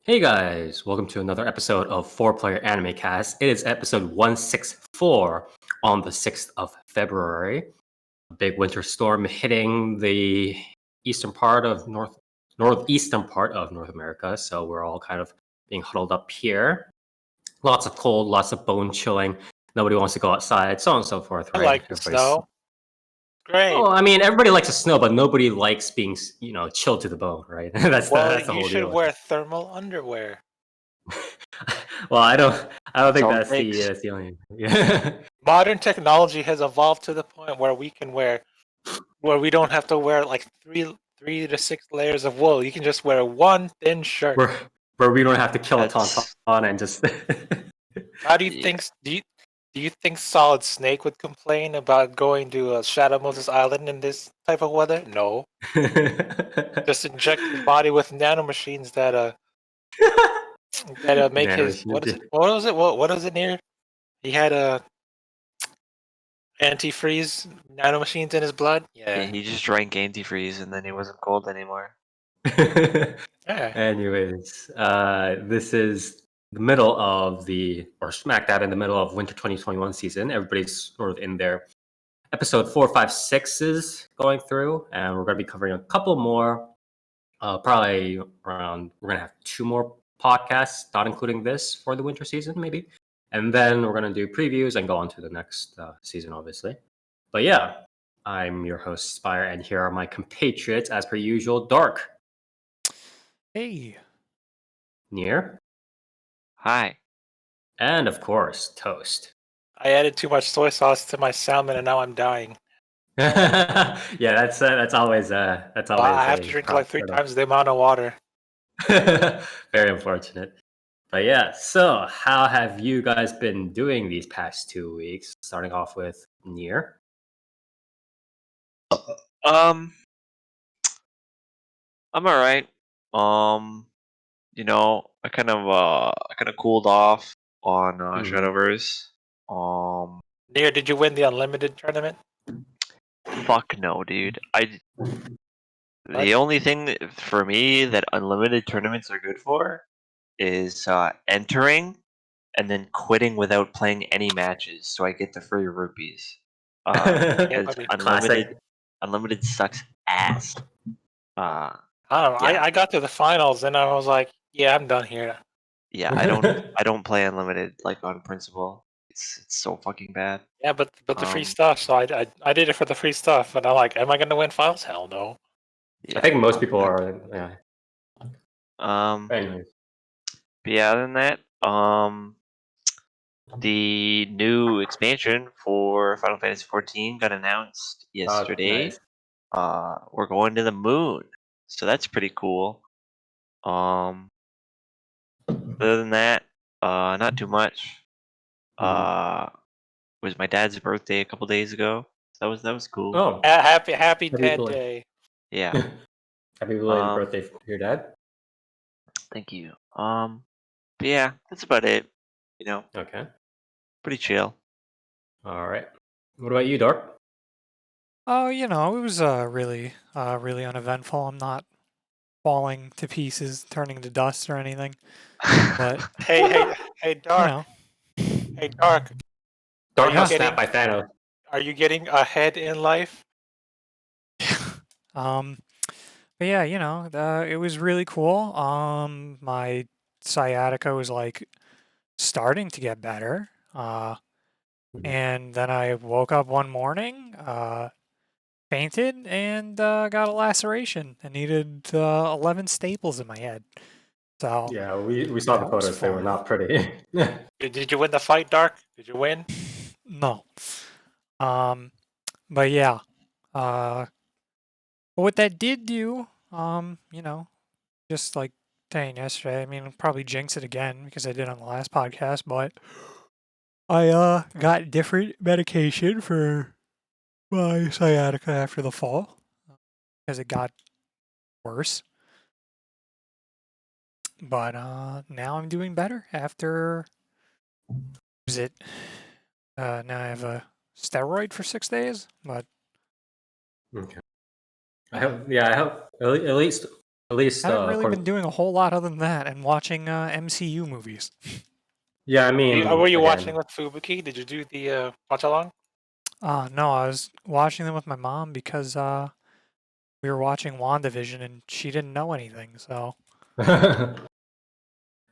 Hey guys, welcome to another episode of 4PlayerAnimecast. It is episode 164 on the 6th of February. A big winter storm hitting the northeastern part of North America, so we're all kind of being huddled up here. Lots of cold, lots of bone chilling. Nobody wants to go outside, so on and so forth, I right? like the snow. Great. Oh, I mean, everybody likes the snow, but nobody likes being, chilled to the bone, right? that's the You whole should deal. wear thermal underwear. Well, I don't think Don't that's takes. that's the only. Yeah. Modern technology has evolved to the point where we don't have to wear like three to six layers of wool. You can just wear one thin shirt. where we don't have to kill a That's- tauntaun and just. How do you Yeah. think? Do you think Solid Snake would complain about going to Shadow Moses Island in this type of weather? No. Just inject his body with nanomachines that make his what is it near? He had a antifreeze nanomachines in his blood. Yeah, he just drank antifreeze and then he wasn't cold anymore. Yeah. Anyways, this is the middle of smack dab in the middle of winter 2021 season. Everybody's sort of in their episode 4, 5, 6s going through, and we're going to be covering a couple more. Probably around, we're going to have 2 more podcasts, not including this, for the winter season, maybe. And then we're going to do previews and go on to the next season, obviously. But yeah, I'm your host, Spire, and here are my compatriots, as per usual. Dark. Hey. Near. Hi. And of course, Toast. I added too much soy sauce to my salmon and now I'm dying. Yeah, that's always I have to drink like 3 times the amount of water. Very unfortunate. But yeah, so how have you guys been doing these past 2 weeks? Starting off with Near. I'm alright. I kind of cooled off on Shadowverse. Near, did you win the unlimited tournament? Fuck no, dude. The only thing for me that unlimited tournaments are good for is entering and then quitting without playing any matches, so I get the free rupees. Because unlimited sucks ass. I don't know. Yeah. I got to the finals and I was like, yeah, I'm done here. Yeah, I don't play unlimited like on principle. It's so fucking bad. Yeah, but the free stuff. So I did it for the free stuff, and I'm like, am I gonna win finals? Hell no. Yeah. I think most people are. Yeah. Anyways. But yeah, other than that, the new expansion for Final Fantasy XIV got announced yesterday. Nice. We're going to the moon, so that's pretty cool. Other than that, not too much. It was my dad's birthday a couple days ago. That was cool. Oh, Happy Dad Day. Yeah. Happy belated birthday to your dad. Thank you. But yeah, that's about it. Okay. Pretty chill. All right. What about you, Dark? Oh, it was really uneventful. I'm not falling to pieces, turning to dust or anything. But hey, Dark. Hey, Dark. Dark got snapped by Thanos. Are you getting ahead in life? But yeah, it was really cool. My sciatica was like starting to get better. And then I woke up one morning, fainted, and got a laceration and needed 11 staples in my head. So yeah, we saw the photos. They were not pretty. Did you win the fight, Dark? Did you win? No. But yeah. What that did do, just like saying yesterday, I mean, I'll probably jinx it again because I did on the last podcast, but I got different medication for my sciatica after the fall because it got worse. But now I'm doing better after now I have a steroid for 6 days, but okay. I hope at least At least, I haven't really been doing a whole lot other than that and watching MCU movies. yeah, I mean, Were you again, watching with Fubuki? Did you do the watch along? No, I was watching them with my mom because we were watching WandaVision and she didn't know anything. So but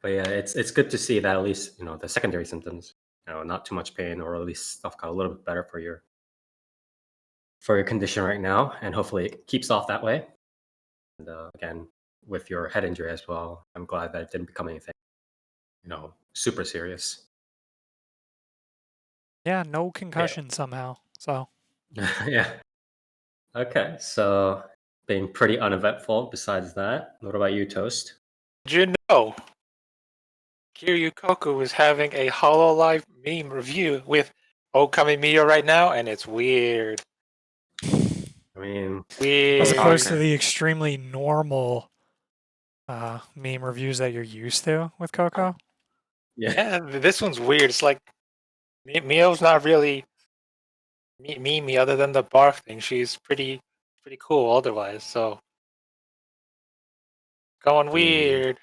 yeah, it's good to see that at least the secondary symptoms, not too much pain, or at least stuff got a little bit better for your condition right now, and hopefully it keeps off that way. And again, with your head injury as well, I'm glad that it didn't become anything, super serious. yeah, no concussion somehow. So Yeah. Okay, so being pretty uneventful besides that. What about you, Toast? Did you know Kiryu Koku is having a HoloLive meme review with Okami Miyo right now, and it's weird. I mean, as opposed to Okay. the extremely normal meme reviews that you're used to with Coco. yeah. Yeah, this one's weird. It's like Miyo's not really memey other than the barf thing. She's pretty cool otherwise. So going weird.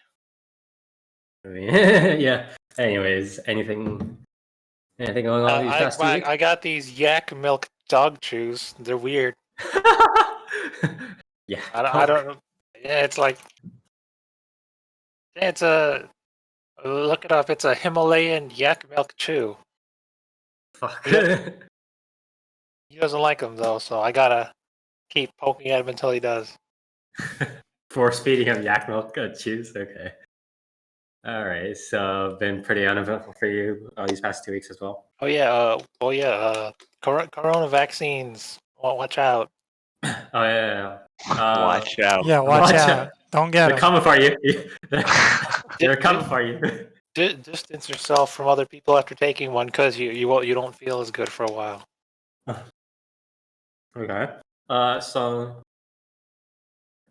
I mean, yeah. Anyways, anything going on these past 2 weeks? I got these yak milk dog chews. They're weird. Yeah. I don't know. Yeah, it's like it's a look it up. It's a Himalayan yak milk chew. Fuck. He doesn't like them though, so I gotta keep poking at him until he does. Force feeding him yak milk chews. Okay. All right. So been pretty uneventful for you these past 2 weeks as well. Oh yeah. Corona vaccines. Well, watch out. Oh yeah. Watch out. Yeah, watch watch out. out. Don't get They're them. coming for you. They're coming for you. Distance yourself from other people after taking one, because you don't feel as good for a while. Okay. So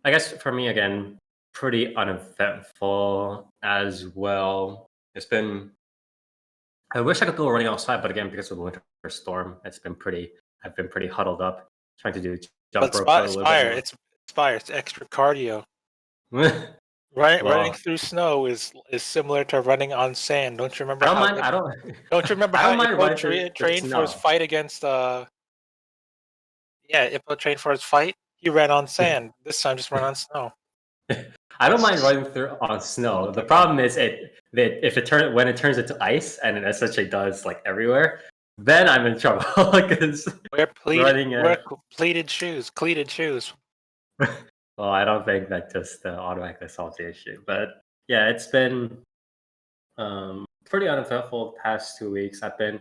I guess for me again, pretty uneventful as well. It's been. I wish I could go running outside, but again, because of the winter storm, I've been pretty huddled up, trying to do jump But rope for a little bit it's Spire. It's extra cardio. more. Running Well, through snow is similar to running on sand. Don't you remember I don't how? mind. I don't. Don't you remember I how don't mind Ippo running through the trained for his snow. fight against Yeah, Ippo trained for his fight. He ran on sand. This time, just run on snow. I don't mind running through on snow. The problem is when it turns into ice, and it essentially does like everywhere, then I'm in trouble because Wear running. pleated shoes. Cleated shoes. Well, I don't think that just automatically solves the issue, but yeah, it's been pretty uneventful the past 2 weeks. I've been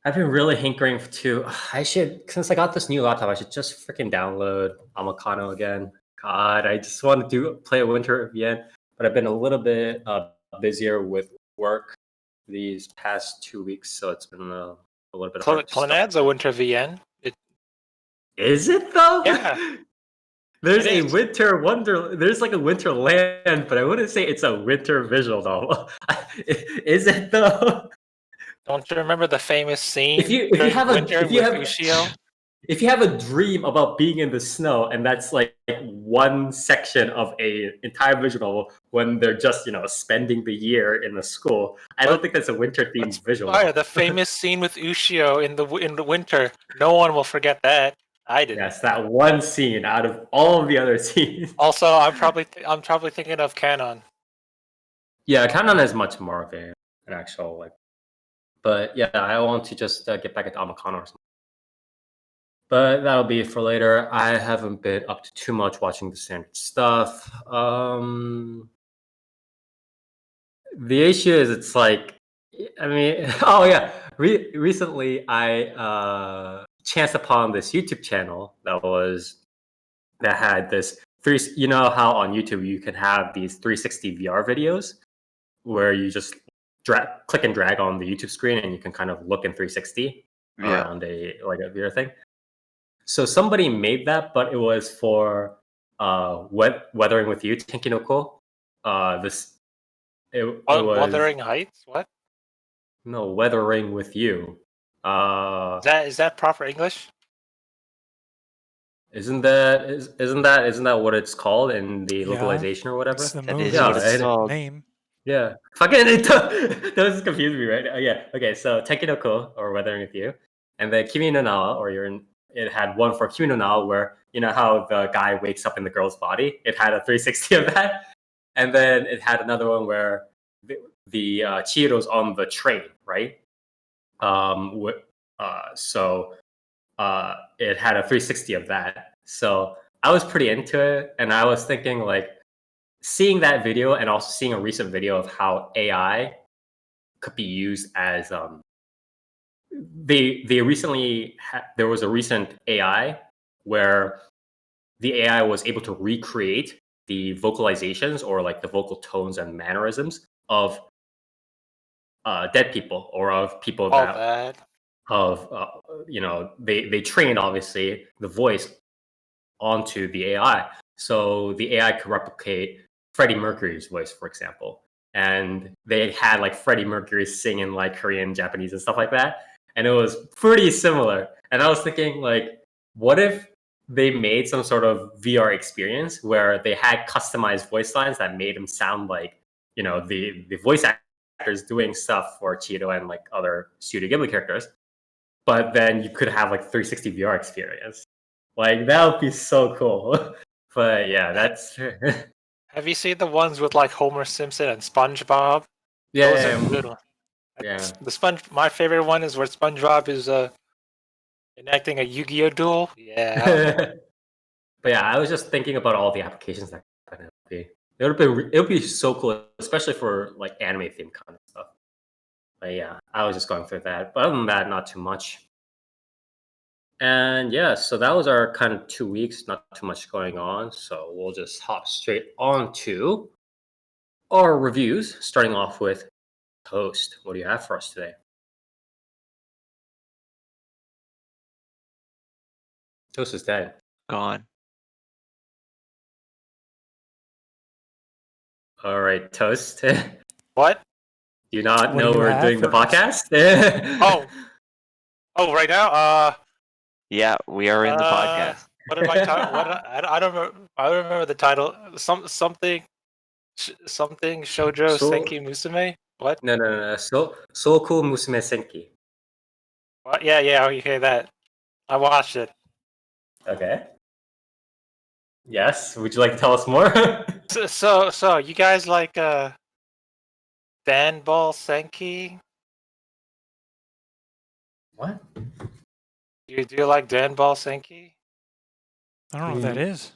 really hankering to. I should, since I got this new laptop, I should just freaking download Amicano again. God, I just want to play a winter again, but I've been a little bit busier with work these past 2 weeks, so it's been a little bit hard. Clannad's a winter VN. Is it though? Yeah. There's It a is. winter wonder. There's like a winter land, but I wouldn't say it's a winter visual novel. Is it though? Don't you remember the famous scene? If you have Ushio? if you have a dream about being in the snow, and that's like one section of a entire visual novel when they're just spending the year in a school, I don't think that's a winter themed visual. Fire, the famous scene with Ushio in the winter. No one will forget that. I didn't. Yes, that one scene out of all of the other scenes. Also, I'm probably thinking of Canon. Yeah, Canon is much more of an actual like. But yeah, I want to just get back into Amicano or something. But that'll be for later. I haven't been up to too much watching the standard stuff. The issue is, it's like, I mean, oh yeah. Recently, I chanced upon this YouTube channel that had this three. You know how on YouTube you can have these 360 VR videos where you just click and drag on the YouTube screen, and you can kind of look in 360 around a VR thing. So somebody made that, but it was for Weathering with You, Tenki no Ko. It was Wuthering Heights? What? No, Weathering with You. Is that proper English? isn't that what it's called in the Yeah, localization or whatever? It's the That movie. is Yeah, what it's and- called. Name. Yeah, fucking it does confuse me, right? Yeah, okay. So Tenki no Ko, or Weathering with You, and then Kimi no Nawa, or it had one for Kimi no Nawa where you know how the guy wakes up in the girl's body. It had a 360 of that, and then it had another one where the Chihiro's on the train, right? So it had a 360 of that. So I was pretty into it, and I was thinking like seeing that video and also seeing a recent video of how AI could be used as they recently there was a recent AI where the AI was able to recreate the vocalizations or like the vocal tones and mannerisms of dead people or of people All that that. of they trained obviously the voice onto the AI. So the AI could replicate Freddie Mercury's voice, for example. And they had like Freddie Mercury singing like Korean, Japanese, and stuff like that. And it was pretty similar. And I was thinking, like, what if they made some sort of VR experience where they had customized voice lines that made them sound like, the voice actors doing stuff for Cheeto and like other Studio Ghibli characters. But then you could have like 360 VR experience. Like that would be so cool. But yeah, that's Have you seen the ones with like Homer Simpson and SpongeBob? yeah, Those are good ones. yeah. My favorite one is where SpongeBob is enacting a Yu-Gi-Oh duel. Yeah. But yeah, I was just thinking about all the applications that could be. It would be so cool, especially for like anime themed kind of stuff. But yeah, I was just going through that. But other than that, not too much. And yeah, so that was our kind of 2 weeks, not too much going on. So we'll just hop straight on to our reviews, starting off with Toast. What do you have for us today? Toast is dead. Gone. All right, Toast. Do What? you not What do know you we're have doing the for us? podcast? Oh, right now. Yeah, we are in the podcast. What did my title? I don't remember. I don't remember the title. Something Shoujo So- Senki Musume. What? No. Soukou Musume Senki. What? Yeah. You hear that? I watched it. Okay. Yes. Would you like to tell us more? So you guys like Danball Senki? What? Do you like Danball Senki? I don't know what that is.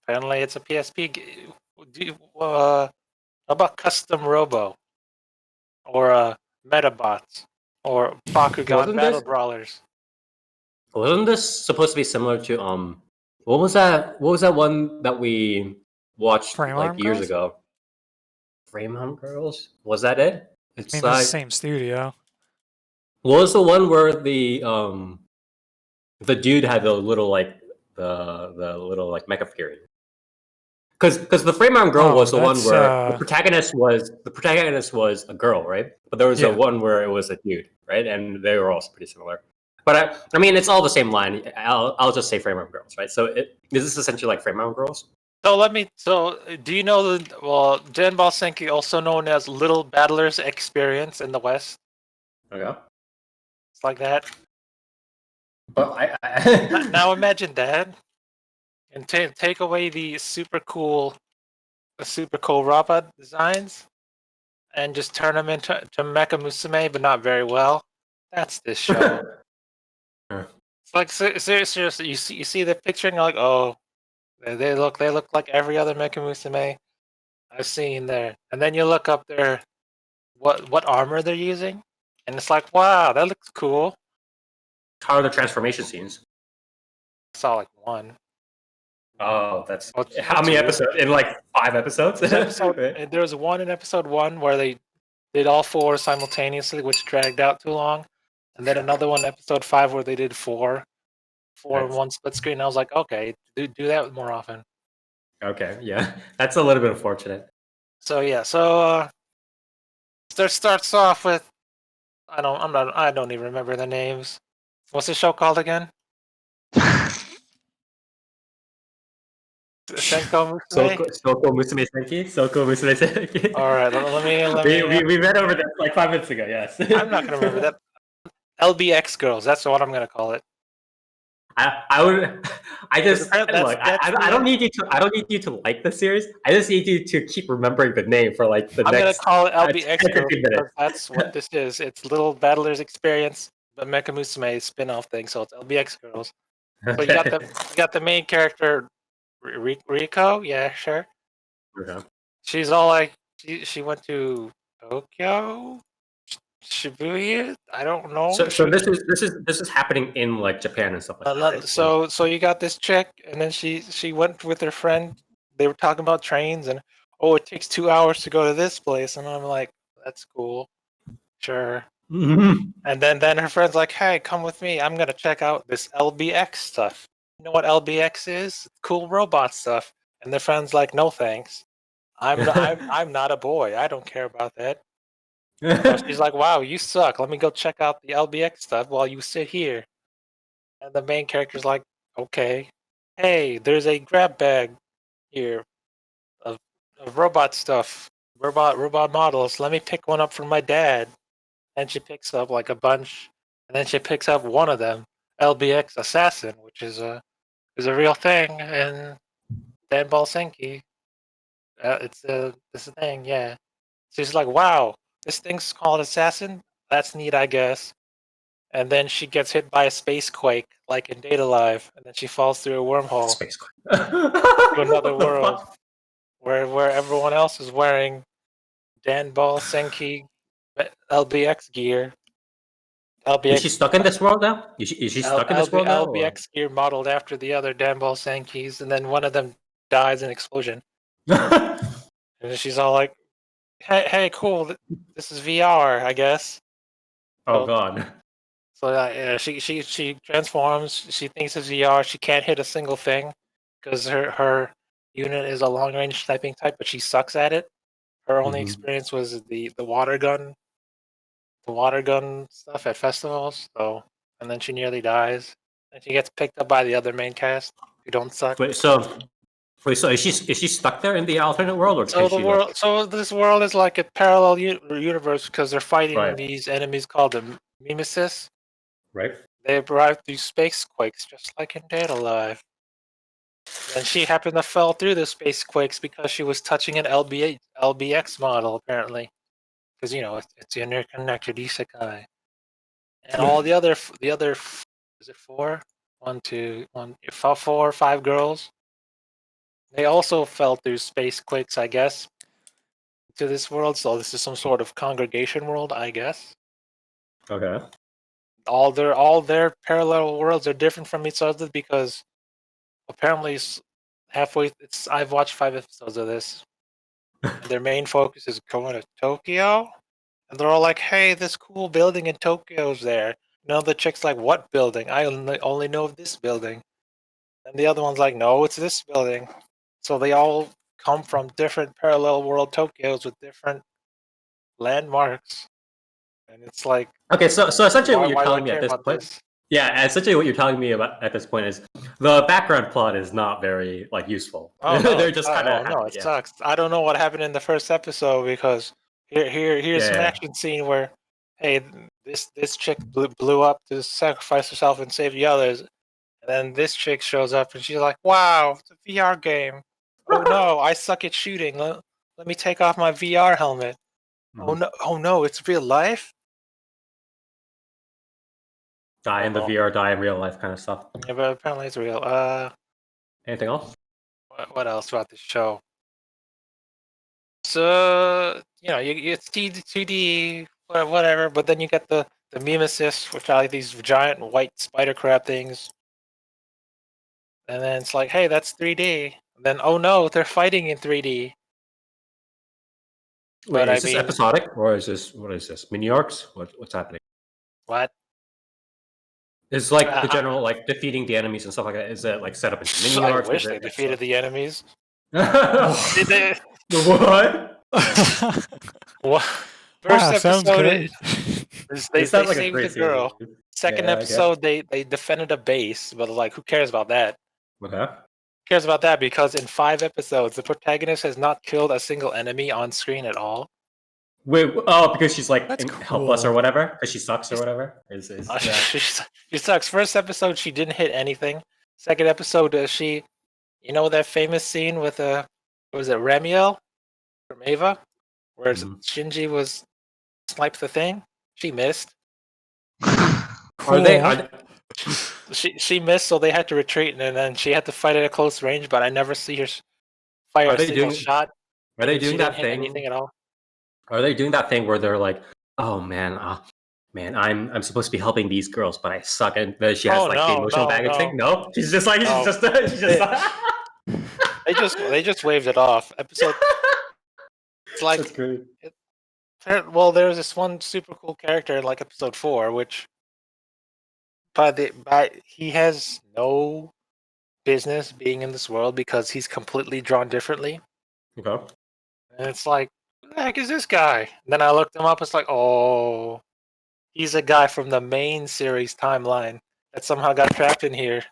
Apparently, it's a PSP. How about Custom Robo or Metabots or Bakugan Wasn't Battle this- Brawlers? Wasn't this supposed to be similar to what was that? What was that one that we watched Frame like Arm years Girls? ago? Frame Arm Girls? Was that it? I It's mean, like it's the same studio. what was the one where the dude had the little like the little like mecha figurine? Because the Frame Arm Girl Oh, was the one that's, where the protagonist was a girl, right? But there was a Yeah. one where it was a dude, right? And they were also pretty similar. But I mean, it's all the same line. I'll just say Frame Arm Girls, right? So is this essentially like Frame Arm Girls? So do you know Danball Senki, also known as Little Battlers Experience in the West? Okay. It's like that. But I Now imagine that, and take away the super cool robot designs, and just turn them into Mecha Musume, but not very well. That's this show. It's like seriously, you see the picture and you're like, oh, they look like every other Mecha Musume I've seen there. And then you look up their what armor they're using, and it's like, wow, that looks cool. How are the transformation scenes? I saw like one. Oh, that's Well, how many two. episodes? In like 5 episodes? There was one in episode 1 where they did all 4 simultaneously, which dragged out too long, and then another one, episode 5, where they did 4 in Nice. one split screen. I was like, okay, do that more often. Okay, yeah, that's a little bit unfortunate. So yeah, starts off with I don't even remember the names. What's the show called again? Senko Musume. Soukou Musume Senki. Soukou Musume Senki. All right, let me. We read over this like 5 minutes ago. Yes. I'm not gonna remember that. LBX girls. That's what I'm gonna call it. I would. I just That's- look. that's I don't need you to. I don't need you to like the series. I just need you to keep remembering the name for like the I'm gonna next. call it 10, LBX 15 girls minutes. because that's what this is. It's Little Battlers Experience, but Mecha Musume spin-off thing. So it's LBX girls. So you got the main character Riko. Yeah, sure. Okay. She's all like she went to Tokyo, Shibuya. I don't know. So this is happening in like Japan and stuff like that. Right? So you got this chick, and then she went with her friend. They were talking about trains, and oh, it takes 2 hours to go to this place, and I'm like, that's cool, sure. Mhm. And then her friend's like, hey, come with me. I'm gonna check out this LBX stuff. You know what LBX is? Cool robot stuff. And their friend's like, no thanks. I'm not a boy. I don't care about that. So she's like, wow, you suck. Let me go check out the LBX stuff while you sit here. And the main character's like, okay. Hey, there's a grab bag here of robot stuff, robot models. Let me pick one up for my dad. And she picks up like a bunch, and then she picks up one of them, LBX Assassin, which is a real thing in Danball Senki. It's a thing, yeah. So she's like, wow, this thing's called Assassin. That's neat, I guess. And then she gets hit by a space quake, like in Data Live, and then she falls through a wormhole Space to another world where everyone else is wearing Danball Senki LBX gear. LBX, Is she stuck in this world now? Is she stuck in this world now? or- LBX gear modeled after the other Danball Senkis, and then one of them dies in an explosion. And then she's all like, hey, cool, this is VR, I guess. Oh god. So yeah, she transforms. She thinks it's VR. She can't hit a single thing because her unit is a long range sniping type, but she sucks at it. Her only Mhm. experience was the water gun, stuff at festivals. So and then she nearly dies, and she gets picked up by the other main cast who don't suck. Wait, so is she stuck there in the alternate world, or So can she? so this world is like a parallel universe because they're fighting Right. these enemies called the Mimesis. Right. They arrive through space quakes, just like in Data Live. And she happened to fall through the space quakes because she was touching an LBX model, apparently. Because it's interconnected isekai. And all the other is it four? 4 or 5 girls. They also fell through space quakes, I guess, to this world. So this is some sort of congregation world, I guess. Okay. All their parallel worlds are different from each other because apparently I've watched 5 episodes of this. And their main focus is going to Tokyo, and they're all like, "Hey, this cool building in Tokyo's there." The chick's like, "What building? I only know of this building." And the other one's like, "No, it's this building." So they all come from different parallel world Tokyos with different landmarks, and it's like, Okay, so essentially what you're why do I telling me care at this about point, this? yeah, essentially what you're telling me about at this point is the background plot is not very like useful. Oh no, They're just kind of it sucks. I don't know what happened in the first episode because here's an Yeah. action scene where, hey, this chick blew up to sacrifice herself and save the others, and then this chick shows up and she's like, "Wow, it's a VR game. Oh no, I suck at shooting. Let me take off my VR helmet. Oh no, it's real life." Die in the Oh. VR, die in real life kind of stuff. Yeah, but apparently it's real. Anything else? What else about this show? So it's 2D, whatever, but then you get the mimesis, which are like these giant white spider crab things, and then it's like, hey, that's 3D. And then oh no, they're fighting in 3D. Wait, But is this episodic or is this what is this? Mini arcs? What's happening? what? It's like the general like defeating the enemies and stuff like that. Is it like set up into mini I arcs? wish they defeated the enemies. the Did they? what? What? Wow, First sounds episode, great. they It sounds like a saved the great girl. series. Second Yeah, I guess. episode, they defended a base, but like, who cares about that? Okay. cares about that because in 5 episodes, the protagonist has not killed a single enemy on screen at all. Wait, oh, because she's like That's helpless or cool. whatever, because she sucks or whatever. She sucks. First episode, she didn't hit anything. Second episode, she, you know that famous scene with what was it, Ramiel from Ava, where Shinji was sniped the thing? She missed. Are they? She missed, so they had to retreat, and then she had to fight at a close range. But I never see her fire Are a they single doing? shot. Are they and doing she that didn't hit thing? anything at all. Are they doing that thing where they're like, "Oh man, I'm supposed to be helping these girls, but I suck," and then she has Oh, like the no, emotional no, baggage no. thing? No, she's just like No. she's just. They just waved it off. Episode. It's like That's great. well, there's this one super cool character in like episode 4, which by he has no business being in this world because he's completely drawn differently. Okay. And it's like, who the heck is this guy? And then I looked him up. It's like, oh, he's a guy from the main series timeline that somehow got trapped in here.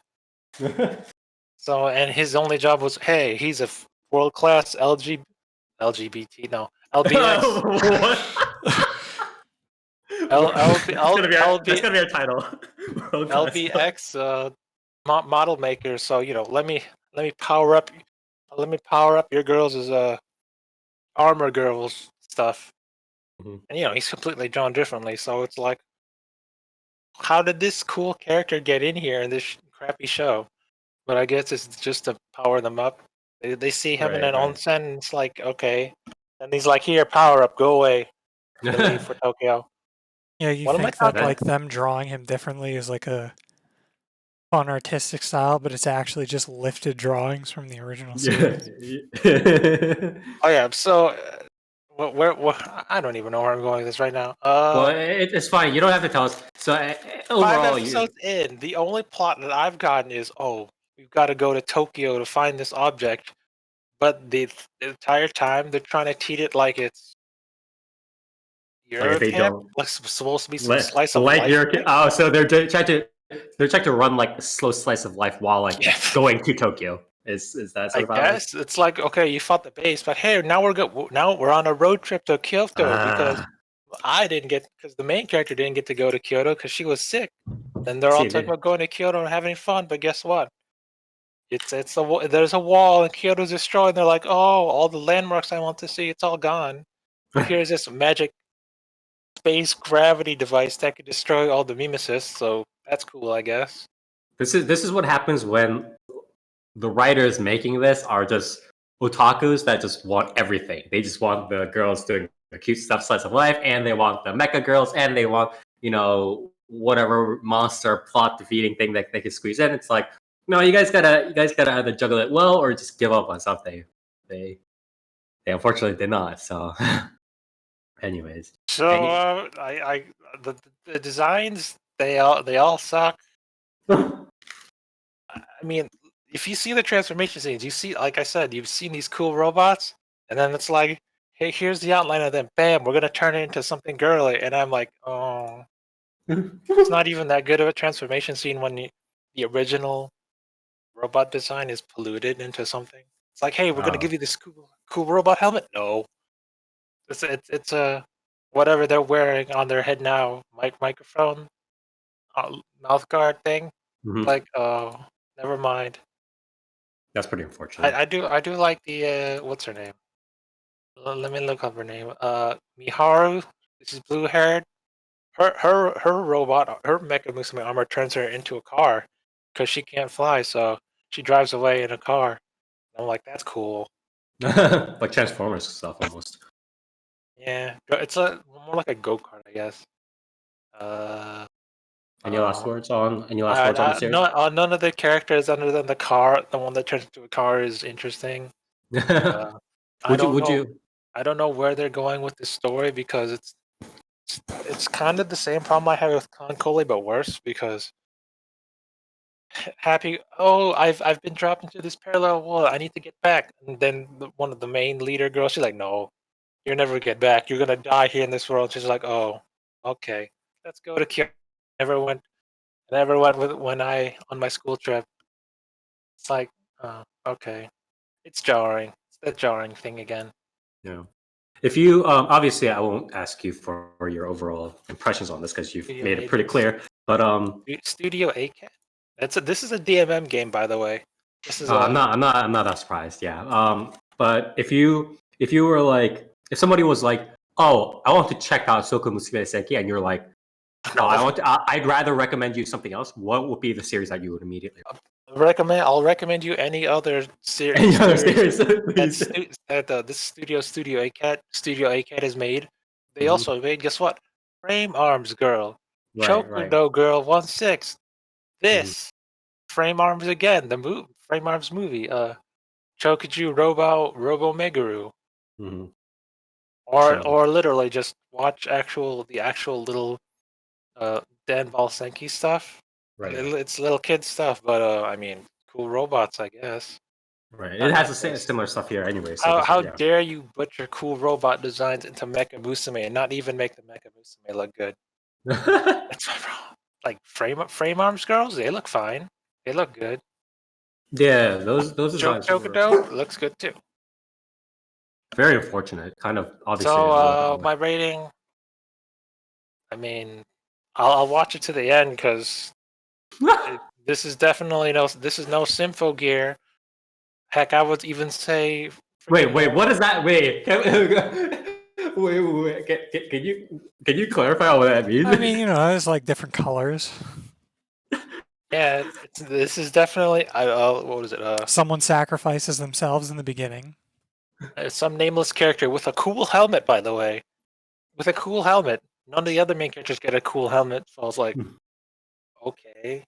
So, and his only job was, hey, he's a world class LGBT, no, LBX. What? That's gonna be our title. LBX model maker. So let me power up. Let me power up your girls' armor girls stuff. Mhm. And he's completely drawn differently. So it's like, how did this cool character get in here in this crappy show? But I guess it's just to power them up. They see him in an onsen, and it's like, okay. And he's like, here, power up, go away. And they leave for Tokyo. Yeah, you What am I think that talking like them drawing him differently is like a fun artistic style, but it's actually just lifted drawings from the original series. Oh yeah, so where I don't even know where I'm going with this right now. Well, it's fine. You don't have to tell us. So 5 overall, episodes in, the only plot that I've gotten is, we've got to go to Tokyo to find this object. But the entire time they're trying to treat it like it's Like, they Eurocamp, don't like supposed to be some slice of like life. your so they're trying to run like a slow slice of life while like going to Tokyo. Is that sort of I guess it's like, okay, you fought the base, but hey, now we're on a road trip to Kyoto because because the main character didn't get to go to Kyoto because she was sick. Then they're all talking about going to Kyoto and having fun, but guess what? There's a wall and Kyoto's destroyed. And they're like, oh, all the landmarks I want to see, it's all gone. But here's this magic space gravity device that could destroy all the mimesis. So that's cool, I guess. This is what happens when the writers making this are just otakus that just want everything. They just want the girls doing the cute stuff, slice of life, and they want the mecha girls, and they want whatever monster plot defeating thing that they can squeeze in. It's like, no, you guys gotta either juggle it well or just give up on something. They unfortunately did not. So, anyways. So the designs they all suck. I mean, if you see the transformation scenes, you see, like I said, you've seen these cool robots, and then it's like, hey, here's the outline of them. Bam, we're gonna turn it into something girly, and I'm like, oh, it's not even that good of a transformation scene when the original robot design is polluted into something. It's like, hey, we're gonna give you this cool robot helmet. No, it's a whatever they're wearing on their head now, microphone, mouth guard thing. Like, oh, never mind. That's pretty unfortunate. I do like the what's her name? Let me look up her name. Miharu. This is blue haired. Her robot, her Mecha Musume armor turns her into a car because she can't fly, so she drives away in a car. I'm like, that's cool. Like Transformers stuff almost. Yeah, it's more like a go-kart, I guess. Any last words on the series? No, none of the characters other than the car, the one that turns into a car, is interesting. I don't know where they're going with this story because it's kind of the same problem I have with Concoli, but worse because I've been dropped into this parallel world. I need to get back. And then one of the main leader girls, she's like, no, you'll never get back. You're gonna die here in this world. She's like, oh, okay, let's go to Kyoto. Never went with when I on my school trip. It's like, Okay. It's jarring. It's that jarring thing again. Yeah. If you obviously, I won't ask you for your overall impressions on this because you've Studio made it pretty Agents. clear. But Studio ACAT. This is a DMM game, by the way. This is I'm not that surprised. Yeah. But if you were like, if somebody was like, oh, I want to check out Soukou Musume Senki, and you're like, no, I'd rather recommend you something else. What would be the series that you would immediately I'll recommend you any other series. Any other series, please. That this Studio ACAT has made. They Mhm. also made, guess what? Frame Arms Girl. Right, right. Chokudo Girl 1/6. This Frame Arms again. The Frame Arms movie. Chokuju Robo Megaru. Mhm. Or So- literally just watch the actual little Dan Senki stuff. Right, It's little kid stuff, but I mean, cool robots, I guess. right. Not It has the necessarily- similar stuff here anyway. So How yeah. dare you butcher cool robot designs into Mecha Musume and not even make the Mecha Musume look good? That's my problem. Like frame arms girls, they look fine. They look good. Yeah, those designs were Chokudo looks good too. very unfortunate. Kind of obviously. So my rating, I mean, I'll watch it to the end because this is definitely this is no Sympho Gear. Heck, I would even say. Wait, what is that? Wait, wait. Can you clarify what that means? I mean, there's like different colors. Yeah, this is definitely. What was it? Someone sacrifices themselves in the beginning. Some nameless character with a cool helmet, by the way. With a cool helmet. None of the other main characters get a cool helmet, so I was like, okay.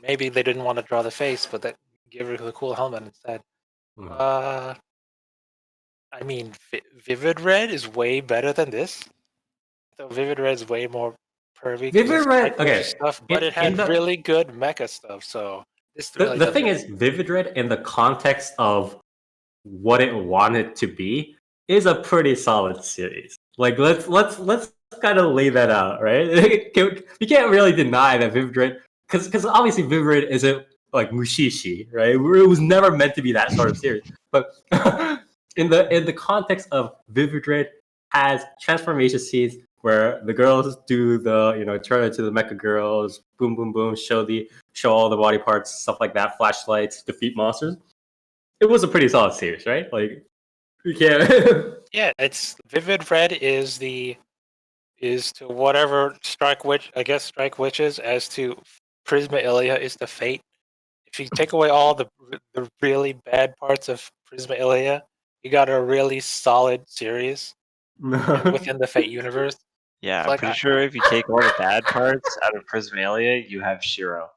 Maybe they didn't want to draw the face, but they give her the cool helmet instead. I mean, Vivid Red is way better than this. So Vivid Red is way more pervy. Vivid Red, okay, stuff, but it had really good mecha stuff. So this really the thing is, Vivid Red in the context of what it wanted to be is a pretty solid series. Like let's kind of lay that out, right? We can't really deny that Vivid Red, because obviously Vivid Red isn't like Mushishi, right? It was never meant to be that sort of series. But in the context of Vivid Red has transformation scenes where the girls do the turn into the mecha girls, boom boom boom, show all the body parts, stuff like that, flashlights, defeat monsters. It was a pretty solid series, right? Like you can't. Yeah, it's Vivid Red is to whatever Strike Witch, I guess Strike Witches, as to Prisma Ilia is the fate. If you take away all the really bad parts of Prisma Ilia, you got a really solid series within the Fate universe. Yeah, I'm pretty sure if you take all the bad parts out of Prismalia, you have Shiro.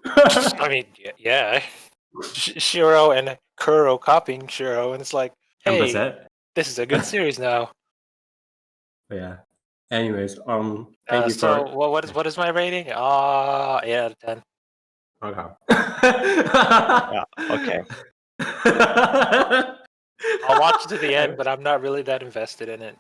I mean, yeah. Shiro and Kuro copying Shiro, and it's like, hey, this is a good series now. Yeah. Anyways, thank you so for. what is my rating? 8 out of 10. Okay. Yeah, okay. I'll watch it to the end, but I'm not really that invested in it.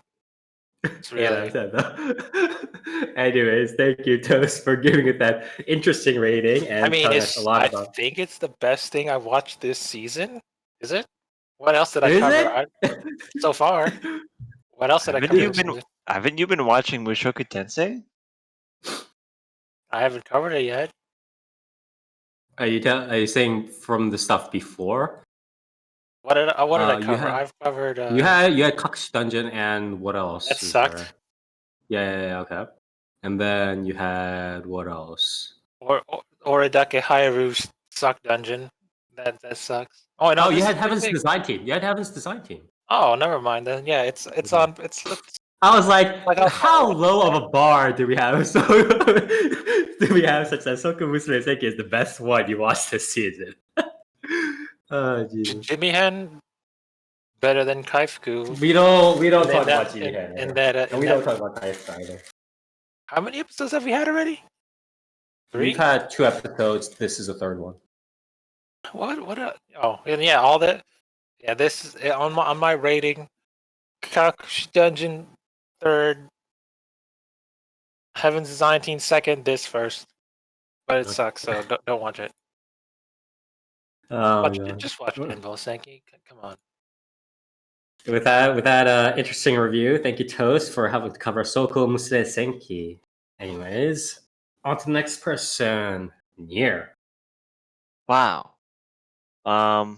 It's really... Yeah, I said that. Anyways, thank you, Toast, for giving it that interesting rating and telling us a lot about. I think it's the best thing I've watched this season. Is it? What else did I cover? So far. What else did I cover? Haven't you been watching Mushoku Tensei? I haven't covered it yet. Are you saying from the stuff before? What did I cover? I've covered. You had Kakushi Dungeon and what else? That sucked. Yeah, okay. And then you had what else? Or Oridake Hairu suck dungeon. That sucks. Oh no! You had Heaven's Design Team. You had Heaven's Design Team. Oh, never mind then. Yeah, it's on. I was like how low of a bar do we have? So do we have such that Soukou Musume Senki is the best one you watched this season? Oh, Jesus. Jimmy Hen better than Kaifuku. We don't talk about Jimmy Hen. And we don't talk about Kaifuku either. How many episodes have we had already? 3? We've had 2 episodes. This is the 3rd one. What? Oh, and yeah, all that. Yeah, this is on my rating. Kakushi Dungeon 3rd. Heaven's Design Team 2nd. This 1st. But it sucks, so don't watch it. Oh, God. Just watch Pinball, Senki. Come on. With that interesting review, thank you, Toast, for helping to cover Soukou Musume Senki. Anyways, on to the next person, Nier. Wow. Do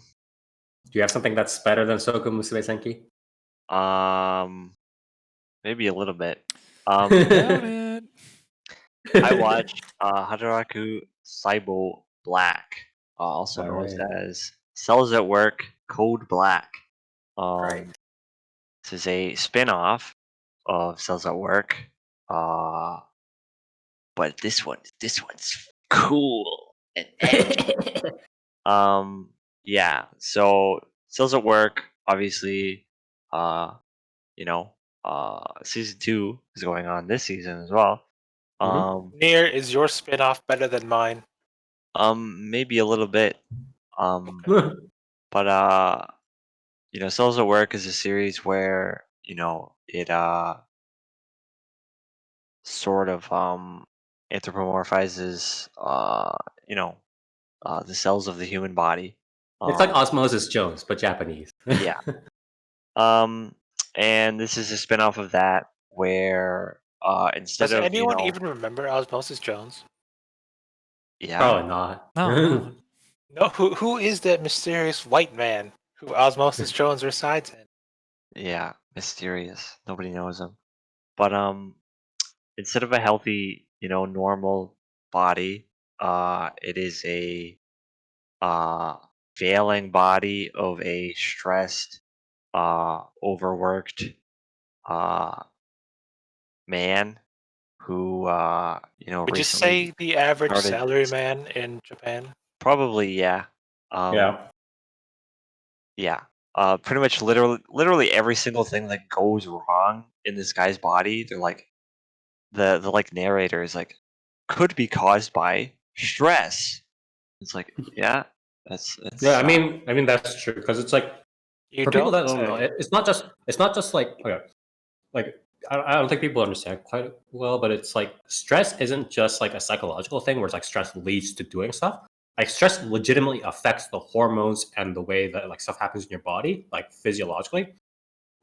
you have something that's better than Soukou Musume Senki? Maybe a little bit. Doubt it. I watched Hataraku Saibou Black, also known Alright. as Cells at Work Code Black. Right. This is a spin-off of Cells at Work. But this one's cool and edgy. Yeah. So Cells at Work, obviously, season 2 is going on this season as well. Nier, is your spin-off better than mine? Maybe a little bit. But Cells at Work is a series where it sort of anthropomorphizes the cells of the human body. It's like Osmosis Jones, but Japanese. Yeah. And this is a spin-off of that where instead Does of anyone even remember Osmosis Jones? yeah, Probably not. No. No, who is that mysterious white man who Osmosis Jones resides in? yeah, mysterious. Nobody knows him. But instead of a healthy, normal body, it is a failing body of a stressed, overworked man who Would you recently say the average started salaryman in Japan? probably yeah. Yeah. Yeah. Pretty much literally every single thing that goes wrong in this guy's body, they're like the like narrator is like could be caused by stress. It's like, yeah, that's Yeah, I mean that's true because it's like You for people don't that don't know, say. it's not just like okay, like I don't think people understand quite well, but it's like stress isn't just like a psychological thing where it's like stress leads to doing stuff. Like stress legitimately affects the hormones and the way that like stuff happens in your body, like physiologically.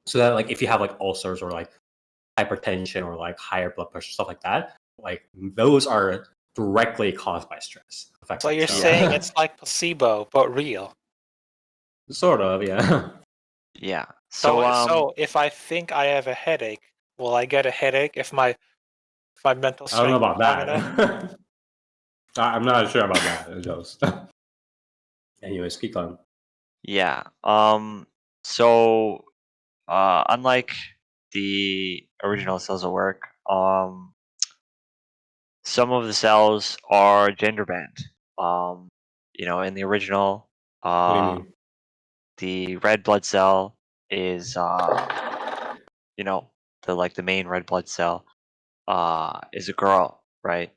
So that like if you have like ulcers or like hypertension or like higher blood pressure stuff like that, like those are directly caused by stress. So you're So, saying it's like placebo, but real. sort of, yeah. yeah. So if I think I have a headache, will I get a headache if my mental I don't know strength about is strong enough? that. I'm not sure about that, Jost. Anyways, keep on. Yeah. So unlike the original cells at work, some of the cells are gender banned. In the original, What do you mean? the red blood cell is the main red blood cell is a girl, right?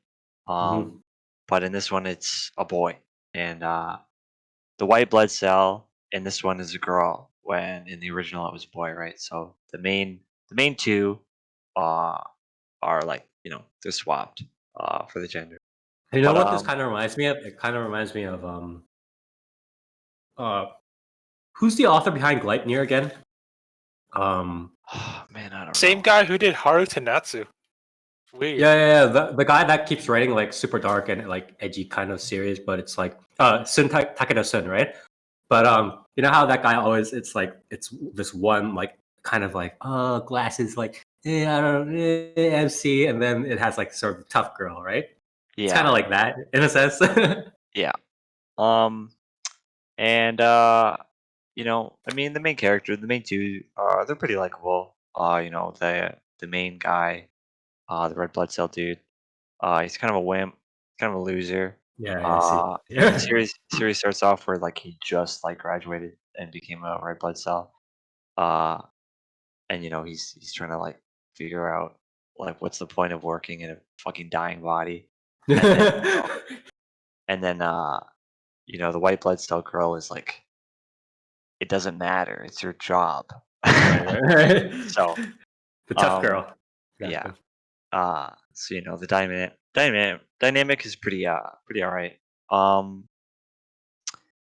Mhm. But in this one it's a boy. And the white blood cell in this one is a girl, when in the original it was a boy, right? So the main two uh are like, they're swapped for the gender. You know But what this kind of reminds me of? It kind of reminds me of uh who's the author behind Gleipnir again? Man, I don't Same know. guy who did Haru Tanatsu. Weird. Yeah. The guy that keeps writing like super dark and like edgy kind of series, but it's like Sun Takeda Sun, right? But you know how that guy always it's this one like kind of like glasses like I don't MC, and then it has like sort of tough girl, right? It's kind Yeah, of like that in a sense. yeah. And I mean, the main character, the main two, they're pretty likable. The main guy, the red blood cell dude, he's kind of a wimp, kind of a loser. Yeah, I see. The series starts off where like he just like graduated and became a red blood cell. And he's trying to like figure out like what's the point of working in a fucking dying body. And then the white blood cell girl is like, it doesn't matter, it's your job. right. So The tough um girl. yeah. Exactly. So the dynamic is pretty all right. Um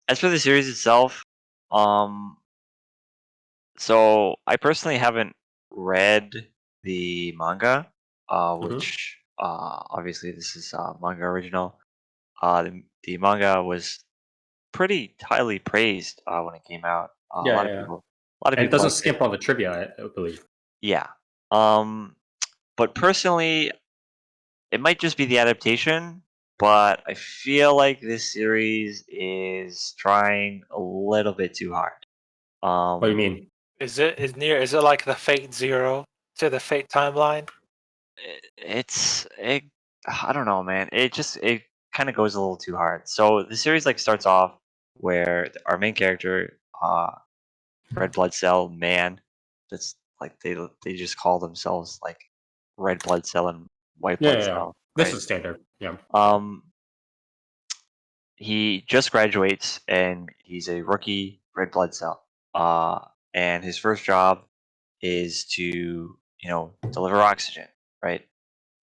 as for the series itself, um, so I personally haven't read the manga, which obviously this is manga original. The manga was pretty highly praised when it came out. Yeah, yeah, yeah. A lot of And it people doesn't liked it. skimp on the trivia, I believe. Yeah. Um, but personally, it might just be the adaptation, but I feel like this series is trying a little bit too hard. What do you mean? Is it like the Fate Zero to the Fate timeline? It I don't know, man. It kind of goes a little too hard. So the series like starts off where our main character, red blood cell man, that's like they just call themselves like red blood cell and white Yeah, blood yeah, yeah. cell, This right? is standard. Yeah. Um, he just graduates and he's a rookie red blood cell. And his first job is to deliver oxygen, right?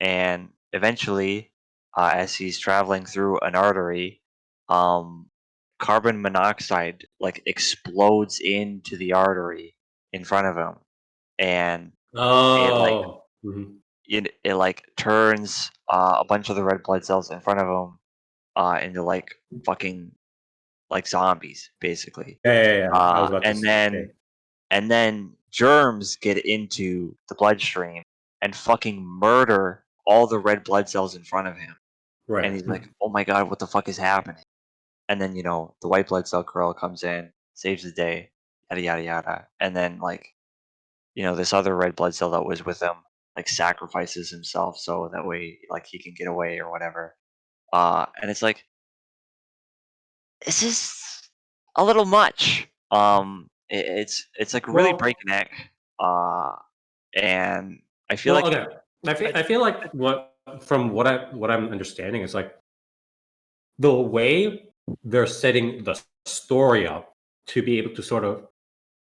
And eventually, as he's traveling through an artery, um, carbon monoxide like explodes into the artery in front of him, and it like Oh. Mhm. it like turns a bunch of the red blood cells in front of him into like fucking like zombies, basically. Yeah, yeah, yeah. I was Uh, about to and say. then and then germs get into the bloodstream and fucking murder all the red blood cells in front of him. And Right. he's like, "Oh my god, what the fuck is happening?" And then the white blood cell girl comes in, saves the day, yada yada yada. And then like this other red blood cell that was with him like sacrifices himself so that way like he can get away or whatever. And it's like this is a little much. It's like really Well, breakneck. Uh, and I feel well, like okay. I feel like what I'm understanding is like the way they're setting the story up to be able to sort of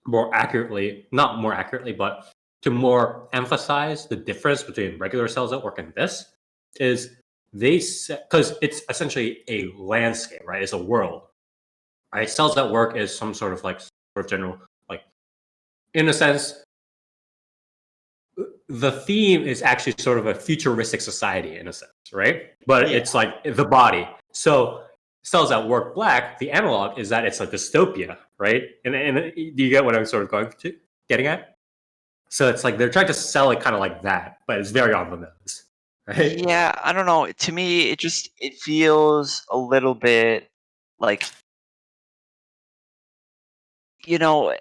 more accurately, not more accurately, but to more emphasize the difference between regular cells at work and this is they because it's essentially a landscape, right? It's a world, right? Cells at work is some sort of like sort of general, like in a sense, the theme is actually sort of a futuristic society in a sense, right? But yeah, it's like the body. So cells at work black, the analog is that it's a dystopia, right? And do you get what I'm sort of getting at? So it's like they're trying to sell it kind of like that, but it's very on the nose, right? yeah. I don't know. To me, it feels a little bit like you know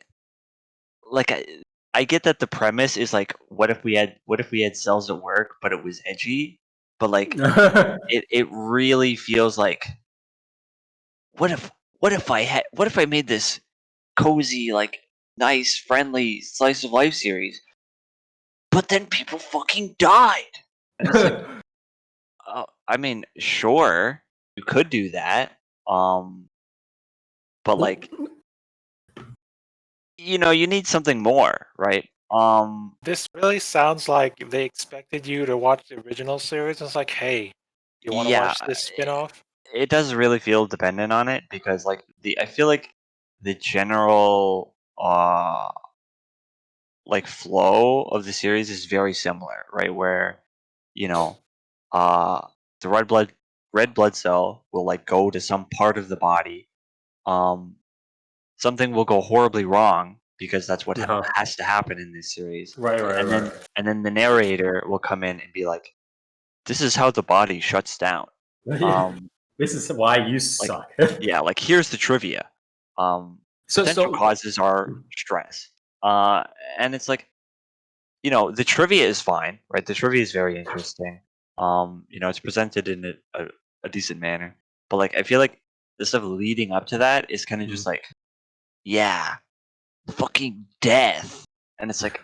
like I get that the premise is like what if we had cells at work but it was edgy, but like it really feels like what if what if I made this cozy like nice friendly slice of life series but then people fucking died, and it's like, I mean, sure, you could do that, but Well, like you need something more, right? This really sounds like they expected you to watch the original series. It's like, hey, you want to Yeah, watch this spin-off? it does really feel dependent on it because like I feel like the general like flow of the series is very similar, right? Where you know, uh, the red blood cell will like go to some part of the body. Um, Something will go horribly wrong because that's what uh-huh. has to happen in this series, Right, right, and then right. the narrator will come in and be like, "This is how the body shuts down." Yeah. Um, This is why you like, suck. yeah, like here's the trivia. so, Potential so, causes are stress, and it's like the trivia is fine, right? The trivia is very interesting. It's presented in a decent manner, but like I feel like the stuff leading up to that is kind of just Mhm. like, yeah, fucking death, and it's like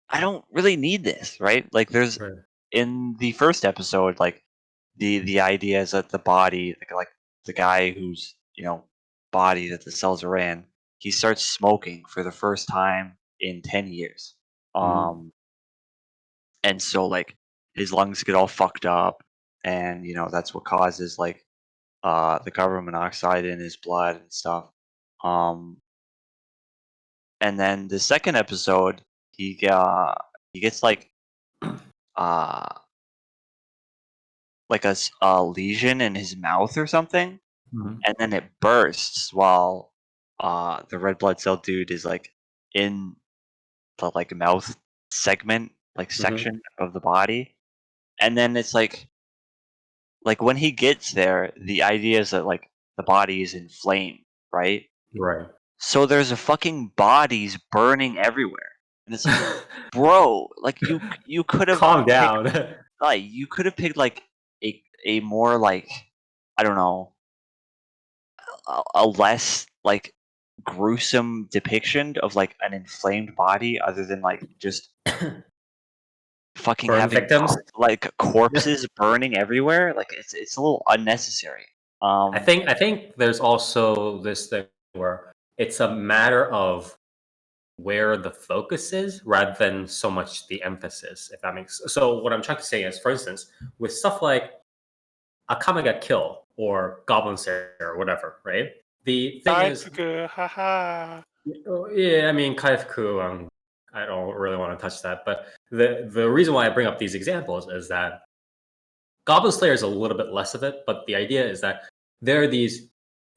I don't really need this, right? Like there's Right. in the first episode, like the idea is that the body, like the guy whose body that the cells are in, he starts smoking for the first time in 10 years. Mhm. Um, and so like his lungs get all fucked up, and that's what causes like the carbon monoxide in his blood and stuff. And then the second episode, he gets uh a lesion in his mouth or something, and then it bursts while the red blood cell dude is like in the like mouth segment section of the body, and then it's like when he gets there, the idea is that like the body is inflamed, right? Right. So there's a fucking bodies burning everywhere, and it's like, bro, like you could have Calm down. you could have picked like a more like, I don't know, a less like gruesome depiction of like an inflamed body other than like just fucking Burn having victims? corpses burning everywhere. Like it's a little unnecessary. I think there's also this thing where it's a matter of where the focus is rather than so much the emphasis, if that makes. So what I'm trying to say is, for instance, with stuff like Akame ga Kill or Goblin Slayer or whatever, right? The thing is, Haha. yeah, I mean, Kaifuku, I don't really want to touch that. But the reason why I bring up these examples is that Goblin Slayer is a little bit less of it, but the idea is that there are these,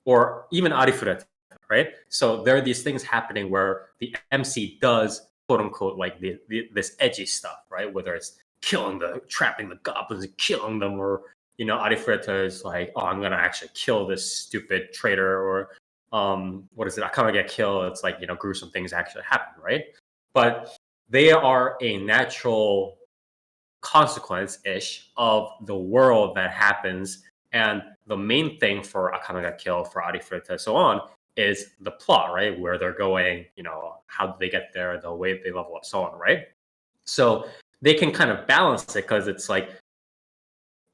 or even Arifureta, right? So there are these things happening where the MC does quote unquote like this edgy stuff, right? Whether it's trapping the goblins and killing them, or Arifureta is like, oh, I'm gonna actually kill this stupid traitor, or what is it? I can't get killed. It's like gruesome things actually happen, right? But they are a natural consequence-ish of the world that happens. And the main thing for Akame ga Kill, for Arifureta, so on, is the plot, right? Where they're going, how do they get there, the way they level up, so on, right? So they can kind of balance it, because it's like,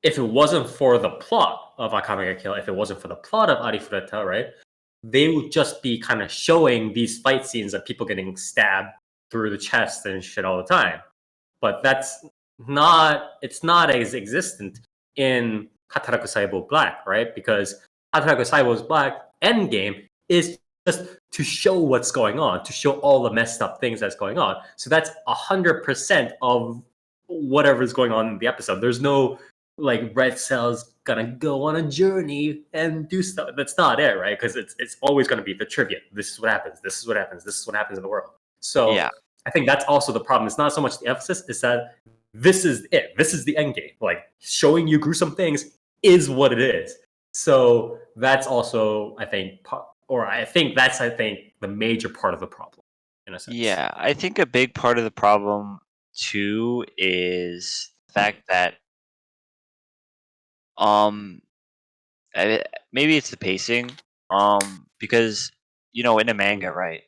if it wasn't for the plot of Akame ga Kill, if it wasn't for the plot of Arifureta, right, they would just be kind of showing these fight scenes of people getting stabbed through the chest and shit all the time. But it's not as existent in Hataraku Saibou Black, right? Because Hataraku Saibou Black endgame is just to show what's going on, to show all the messed up things that's going on. So that's 100% of whatever's going on in the episode. There's no like red cells gonna go on a journey and do stuff. That's not it, right? Because it's always gonna be the trivia. This is what happens. This is what happens. This is what happens in the world. So Yeah. I think that's also the problem. It's not so much the emphasis, it's that this is it. This is the end game. Like, showing you gruesome things is what it is. So that's also, I think the major part of the problem, in a sense. Yeah, I think a big part of the problem too is the fact that maybe it's the pacing, because in a manga, right,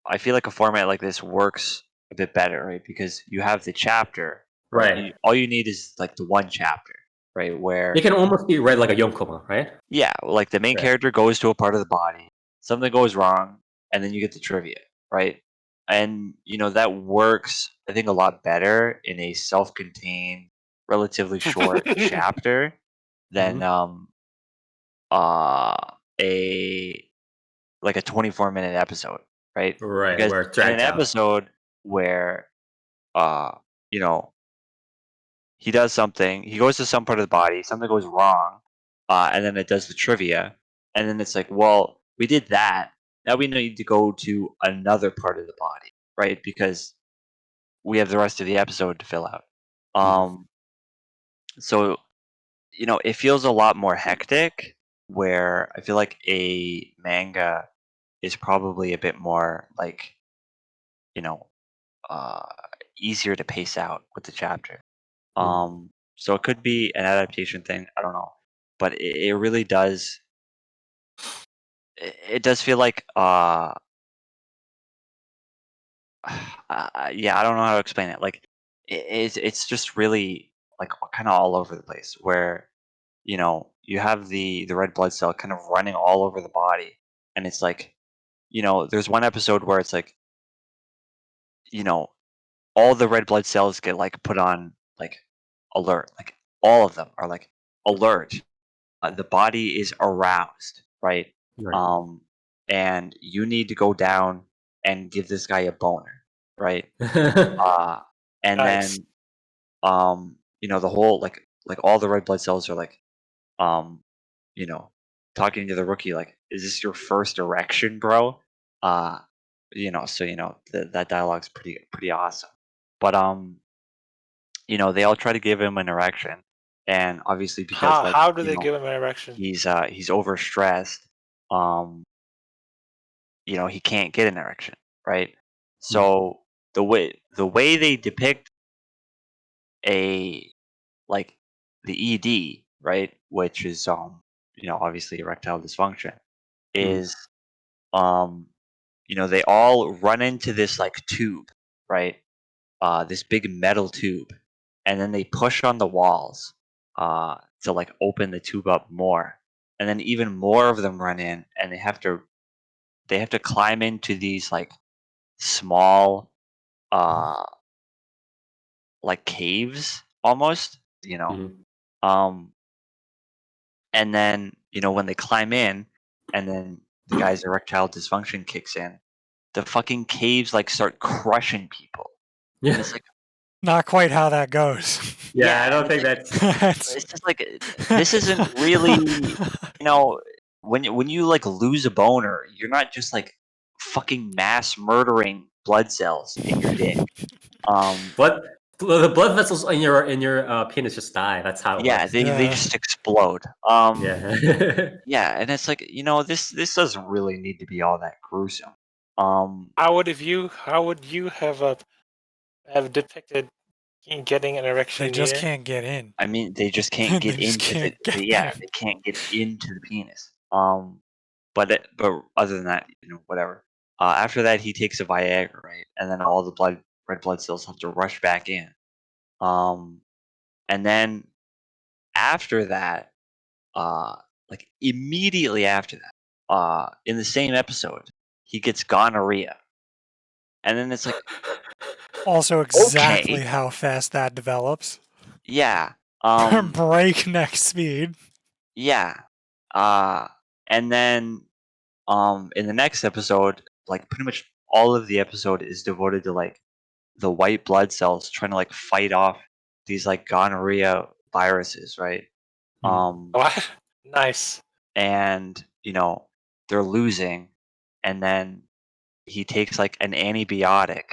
I feel like a format like this works a bit better, right? Because you have the chapter, right? Right. All you need is like the one chapter, right? Where It can almost be read like a yonkoma, right? yeah, like the main Right. character goes to a part of the body, something goes wrong, and then you get the trivia, right? And that works, I think, a lot better in a self-contained, relatively short chapter than a like a 24-minute episode, right? Right, Because where it in an drags out. episode where uh you know he does something, he goes to some part of the body, something goes wrong, and then it does the trivia, and then it's like, well, we did that, now we need to go to another part of the body, right? Because we have the rest of the episode to fill out. So it feels a lot more hectic, where I feel like a manga is probably a bit more like, you know uh easier to pace out with the chapter. So it could be an adaptation thing, I don't know, but it really does, it does feel like yeah, I don't know how to explain it. Like, it's just really like kind of all over the place, where you have the red blood cell kind of running all over the body, and it's like, there's one episode where it's like, you know all the red blood cells get like put on like alert. Like all of them are like alert. The body is aroused, right? Right. And you need to go down and give this guy a boner, right? And Nice. then the whole like all the red blood cells are like um talking to the rookie like, is this your first erection, bro? uh so that dialogue's pretty awesome. But they all try to give him an erection, and obviously because How do they give him an erection? he's overstressed, um he can't get an erection, right? So the way they depict a like the ED, right, which is obviously erectile dysfunction, is they all run into this like tube, right? This big metal tube, and then they push on the walls to like open the tube up more, and then even more of them run in, and they have to climb into these like small uh like caves almost, Mhm. um and then when they climb in, and then the guy's erectile dysfunction kicks in, the fucking caves like start crushing people, and Yeah. it's like, Not quite how that goes. Yeah, I and don't it's think like, that's. That's- it's just like this isn't really, when you like lose a boner, you're not just like fucking mass murdering blood cells in your dick. What? The blood vessels in your penis just die. That's how it Yeah, works. they Yeah. just explode. Yeah. Yeah, and it's like, this doesn't really need to be all that gruesome. How would you have depicted getting an They erection just neither? can't get in. I mean, they just can't They get just into can't get yeah, in. they can't get into the penis. But other than that, whatever. After that, he takes a Viagra, right, and then all the red blood cells have to rush back in. Um, and then after that, like immediately after that, in the same episode, he gets gonorrhea, and then it's like, Also, exactly okay, how fast that develops. yeah, Breakneck speed. yeah, uh, and then in the next episode, like pretty much all of the episode is devoted to like the white blood cells trying to like fight off these like gonorrhea viruses, right? Um, What? Nice. and they're losing, and then he takes like an antibiotic,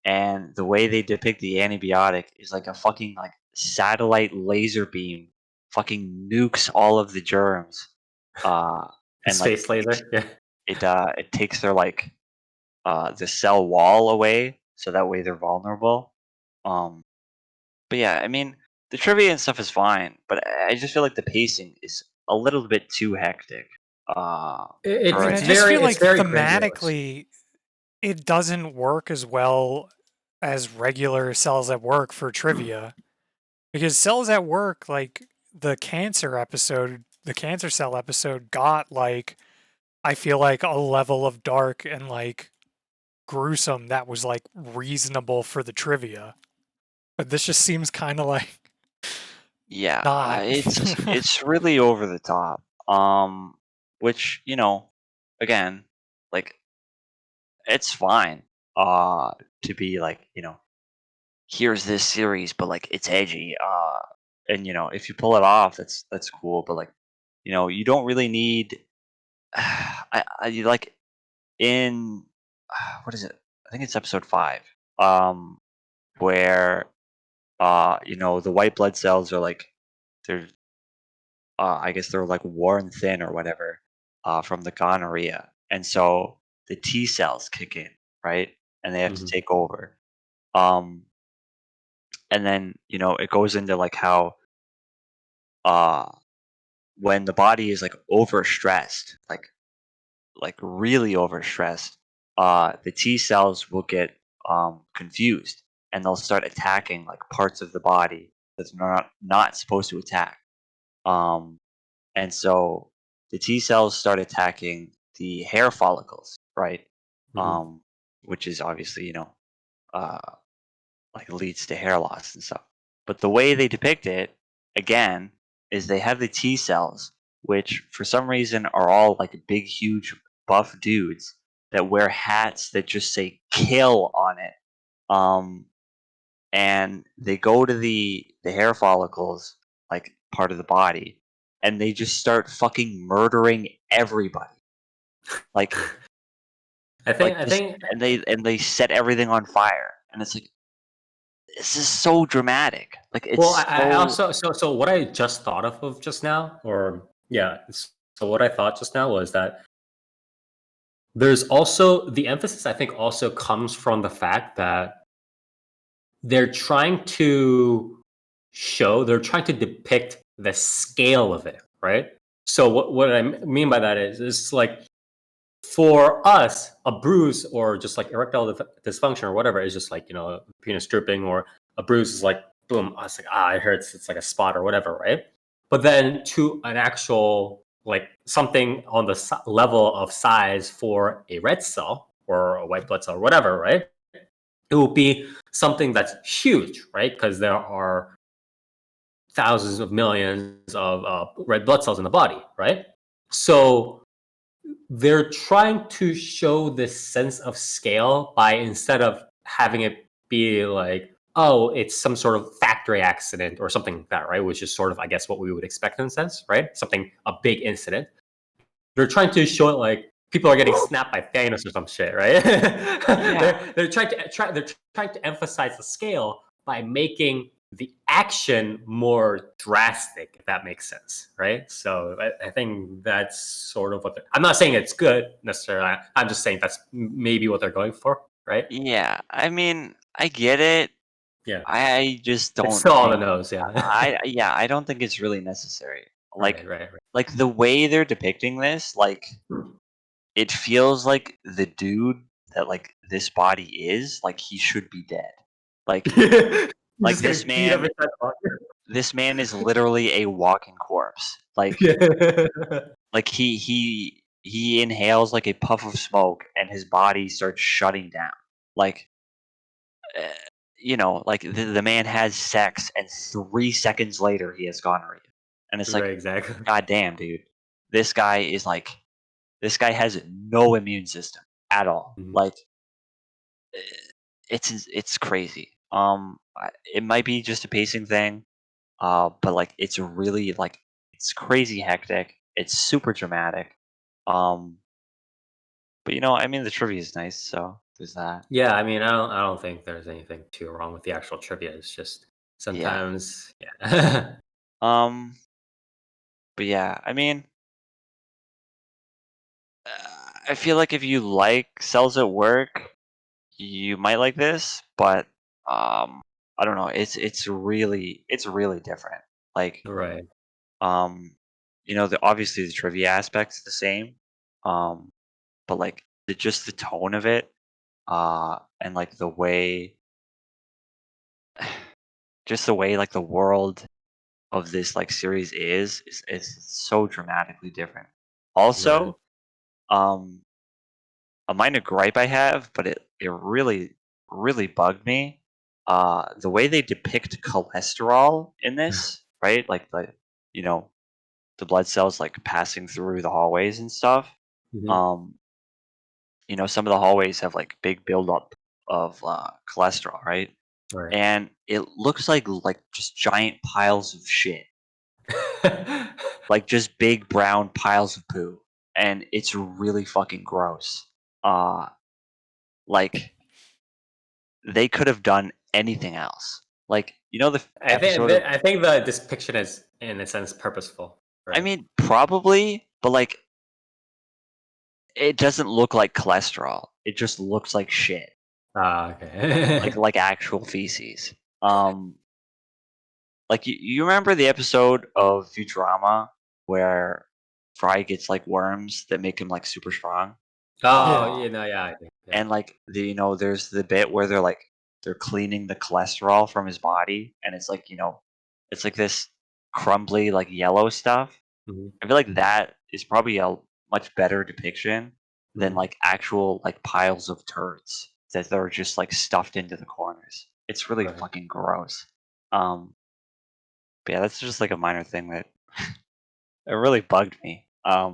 and the way they depict the antibiotic is like a fucking like satellite laser beam fucking nukes all of the germs, uh and like Space laser. Yeah. it takes their like the cell wall away, so that way they're vulnerable. um but yeah, I mean, the trivia and stuff is fine, but I just feel like the pacing is a little bit too hectic. I For mean, I an just feel It's like very grandiose. thematically, it doesn't work as well as regular Cells at Work for trivia. Because Cells at Work, like the cancer cell episode got like, I feel like a level of dark and like gruesome that was like reasonable for the trivia. But this just seems kind of like Yeah, not. it's really over the top. Which again, like, it's fine. To be like, here's this series, but like it's edgy. And if you pull it off, that's cool. But like, you don't really need. I like in what is it? I think it's episode 5. Um, where the white blood cells are like, they're I guess they're like worn thin or whatever, from the gonorrhea, and so the T cells kick in, right, and they have to Mhm. take over. Um, and then it goes into like how uh when the body is like overstressed, like really overstressed, the T cells will get confused, and they'll start attacking like parts of the body that's not supposed to attack. Um, and so the T cells start attacking the hair follicles, right? Mhm. Which is obviously uh, like leads to hair loss and stuff. But the way they depict it, again, is they have the T cells, which for some reason are all like big, huge, buff dudes that wear hats that just say "kill" on it. And they go to the hair follicles, like part of the body, and they just start fucking murdering everybody. Like, I think and they set everything on fire, and it's like, this is so dramatic. Like, it's well, I so also so what I just thought of just now, so what I thought just now was that there's also the emphasis. I think also comes from the fact that they're trying to they're trying to depict the scale of it, right? So what I mean by that is it's like for us, a bruise or just like erectile dysfunction or whatever is just like, penis drooping, or a bruise is like, boom, it's like, it hurts. It's like a spot or whatever, right? But then to an actual, like something on the level of size for a red cell or a white blood cell or whatever, right? It will be something that's huge, right? Because there are thousands of millions of red blood cells in the body, right? So they're trying to show this sense of scale by, instead of having it be like, oh, it's some sort of factory accident or something like that, right? Which is sort of, I guess, what we would expect in a sense, right? A big incident. They're trying to show it like people are getting snapped by Thanos or some shit, right? They're trying to emphasize the scale by making the action more drastic, if that makes sense, right? So I think that's sort of what I'm not saying it's good necessarily. I'm just saying that's maybe what they're going for, right? yeah. I mean, I get it. Yeah, I just it's don't still on the think nose, yeah. I don't think it's really necessary. Like right. like the way they're depicting this, like it feels like the dude that like this body is, like he should be dead. Like You're like just getting beat every time. this man is literally a walking corpse. Like like he inhales like a puff of smoke and his body starts shutting down. Like uh, like the man has sex and 3 seconds later he has gonorrhea. And it's like, Right, exactly. God damn, dude. This guy is like, this guy has no immune system at all. Mhm. Like, it's crazy. It might be just a pacing thing, but like it's really like it's crazy hectic. It's super dramatic. But I mean, the trivia is nice, so there's that. Yeah, I mean, I don't think there's anything too wrong with the actual trivia. It's just Yeah. sometimes, yeah. Um. But yeah, I mean, I feel like if you like cells at work, you might like this, but I don't know. It's really different. Like Right. obviously the trivia aspect's the same, um, but like just the tone of it, and like the way, just the way like the world of this like series is so dramatically different. Right. Also, um, a minor gripe I have, but it really bugged me. The way they depict cholesterol in this, right? Like you know the blood cells like passing through the hallways and stuff. Mhm. Um, some of the hallways have like big buildup of cholesterol, right? Right. And it looks like just giant piles of shit, like just big brown piles of poo, and it's really fucking gross. Uh, like they could have done anything else. Like the episode of, I think the depiction is in a sense purposeful, I right? mean, probably, but like it doesn't look like cholesterol. It just looks like shit, Okay. like actual feces. Um, like you remember the episode of Futurama where Fry gets like worms that make him like super strong, Oh, uh, yeah, I think, yeah. and like there's the bit where they're cleaning the cholesterol from his body, and it's like it's like this crumbly like yellow stuff. Mhm. I feel like that is probably a much better depiction than Mhm. like actual like piles of turds that are just like stuffed into the corners. It's really Right. fucking gross. But yeah, that's just like a minor thing that it really bugged me. I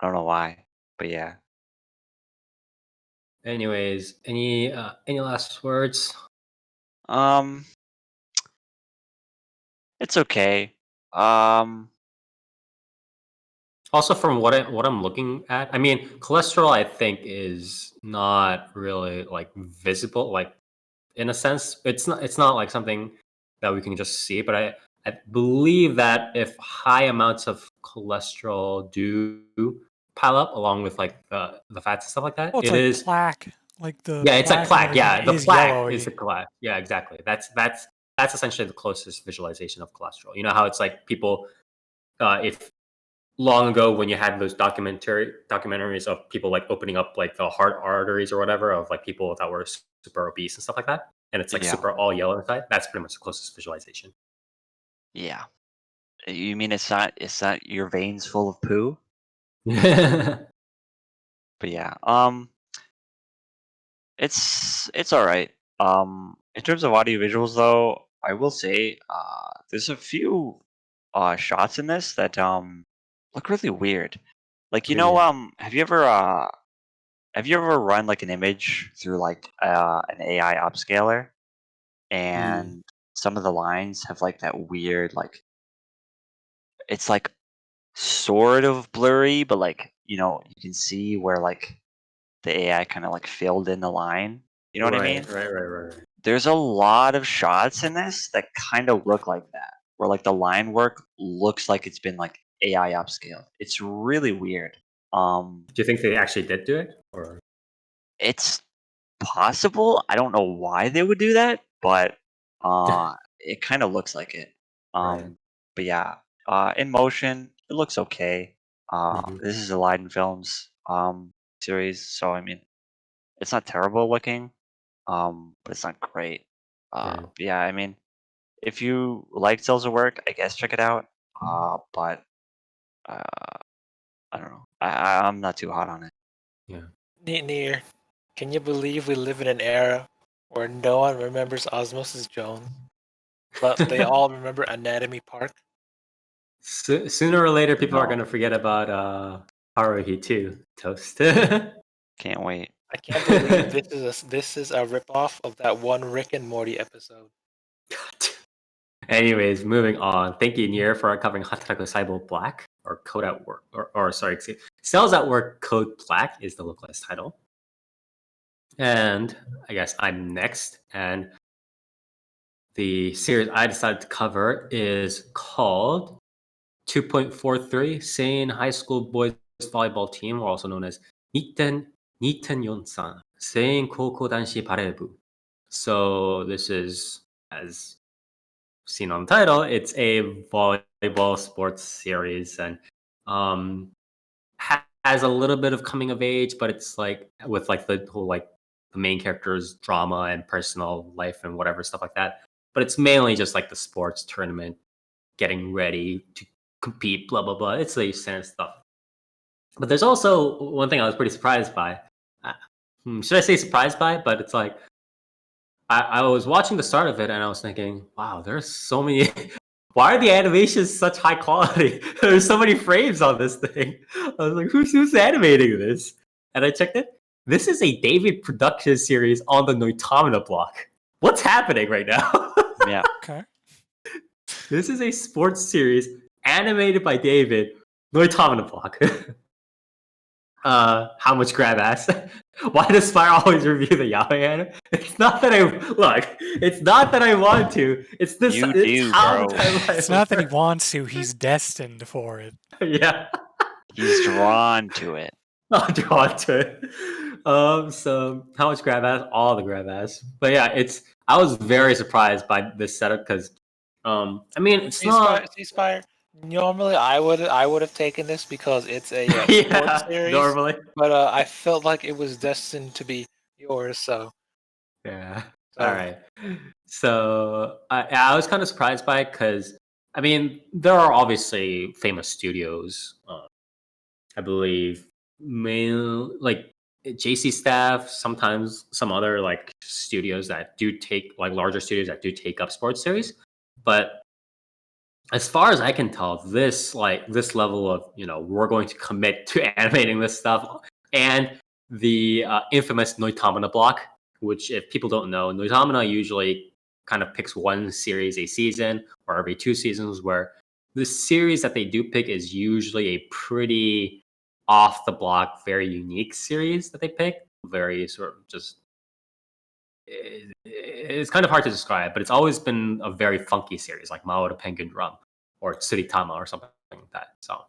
don't know why, but yeah. Anyways, any last words? Um, it's okay. Um, Also, from what I'm looking at, I mean, cholesterol I think is not really like visible. Like in a sense, it's not like something that we can just see. But I believe that if high amounts of cholesterol do pile up along with like the fats and stuff like that, Well, it's it like is plaque. Like the yeah, it's like plaque and plaque. everything Yeah, the is plaque is yellowy. the plaque. Yeah, exactly. That's essentially the closest visualization of cholesterol. You know how it's like people if long ago when you had those documentaries of people like opening up like the heart arteries or whatever of like people that were super obese and stuff like that, and it's like yeah, super all yellow inside. That's pretty much the closest visualization. yeah. You mean it's not your veins full of poo? Yeah. But yeah, it's all right. In terms of audio visuals, though, I will say there's a few shots in this that look really weird. Like What do you mean? have you ever run like an image through like an AI upscaler, Mm, and some of the lines have like that weird like it's like sort of blurry, but like you can see where like the AI kind of like filled in the line. You know what I right, mean? right. There's a lot of shots in this that kind of look like that, where like the line work looks like it's been like AI upscaled. It's really weird. Do you think they actually did do it, or It's possible. I don't know why they would do that, but it kind of looks like it. right? But yeah, in motion, it looks okay. Hmm. This is a Leiden Films series, so I mean, it's not terrible looking, but it's not great. Right. But yeah, I mean, if you like Cells of Work, I guess check it out. But uh, I don't know. I'm not too hot on it. Yeah. Near, can you believe we live in an era where no one remembers Osmosis Jones, but they all remember Anatomy Park? Sooner or later, people are No, gonna forget about Haruhi too. Toast. can't wait. I can't believe this is a ripoff of that one Rick and Morty episode. Anyways, moving on. Thank you, Nier, for covering Hataraku Saibou Black, or Code at Work, or sorry, Cells at Work Code Black is the localized title. And I guess I'm next. And the series I decided to cover is called 2.43 Seiin High School Boys Volleyball Team, or also known as Nitten Yonsan Seiin Koukou Danshi Barebu. So this is, as seen on the title, it's a volleyball sports series, and um, has a little bit of coming of age, but it's like with like the whole like the main character's drama and personal life and whatever stuff like that. But it's mainly just like the sports tournament, getting ready to compete, blah blah blah. It's the standard stuff. But there's also one thing I was pretty surprised by. Uh, should I say surprised by? But it's like I was watching the start of it and I was thinking, wow, there's so many. Why are the animations such high quality? There's so many frames on this thing. I was like, who's animating this? And I checked it. This is a David production series on the Noitamina block. What's happening right now? Yeah, Okay. This is a sports series animated by David, Noitamina block. How much grab ass? Why does Spire always review the yaoi anime? It's not that I look. It's not that I want to. It's this. you It's do, how bro. the It's timeline not that he works. wants to, he's destined for it. Yeah, He's drawn to it. I'll draw it to it. So how much grab ass? All the grab ass. But yeah, it's. I was very surprised by this setup because, I mean, it's not. See, Spire. Normally, I would have taken this because it's a sports Yeah, series, normally. but I felt like it was destined to be yours. Yeah. All So right. So I was kind of surprised by it because I mean there are obviously famous studios. I believe main like JC staff, sometimes some other like studios that do take like larger studios that do take up sports series, but as far as I can tell, this level of we're going to commit to animating this stuff, and the infamous Noitamina block, which if people don't know, Noitamina usually kind of picks one series a season or every 2 seasons, where the series that they do pick is usually a pretty off the block, very unique series that they pick. Very sort of just it's kind of hard to describe, but it's always been a very funky series, like Mao the Penguin Drum or Tsuritama or something like that. So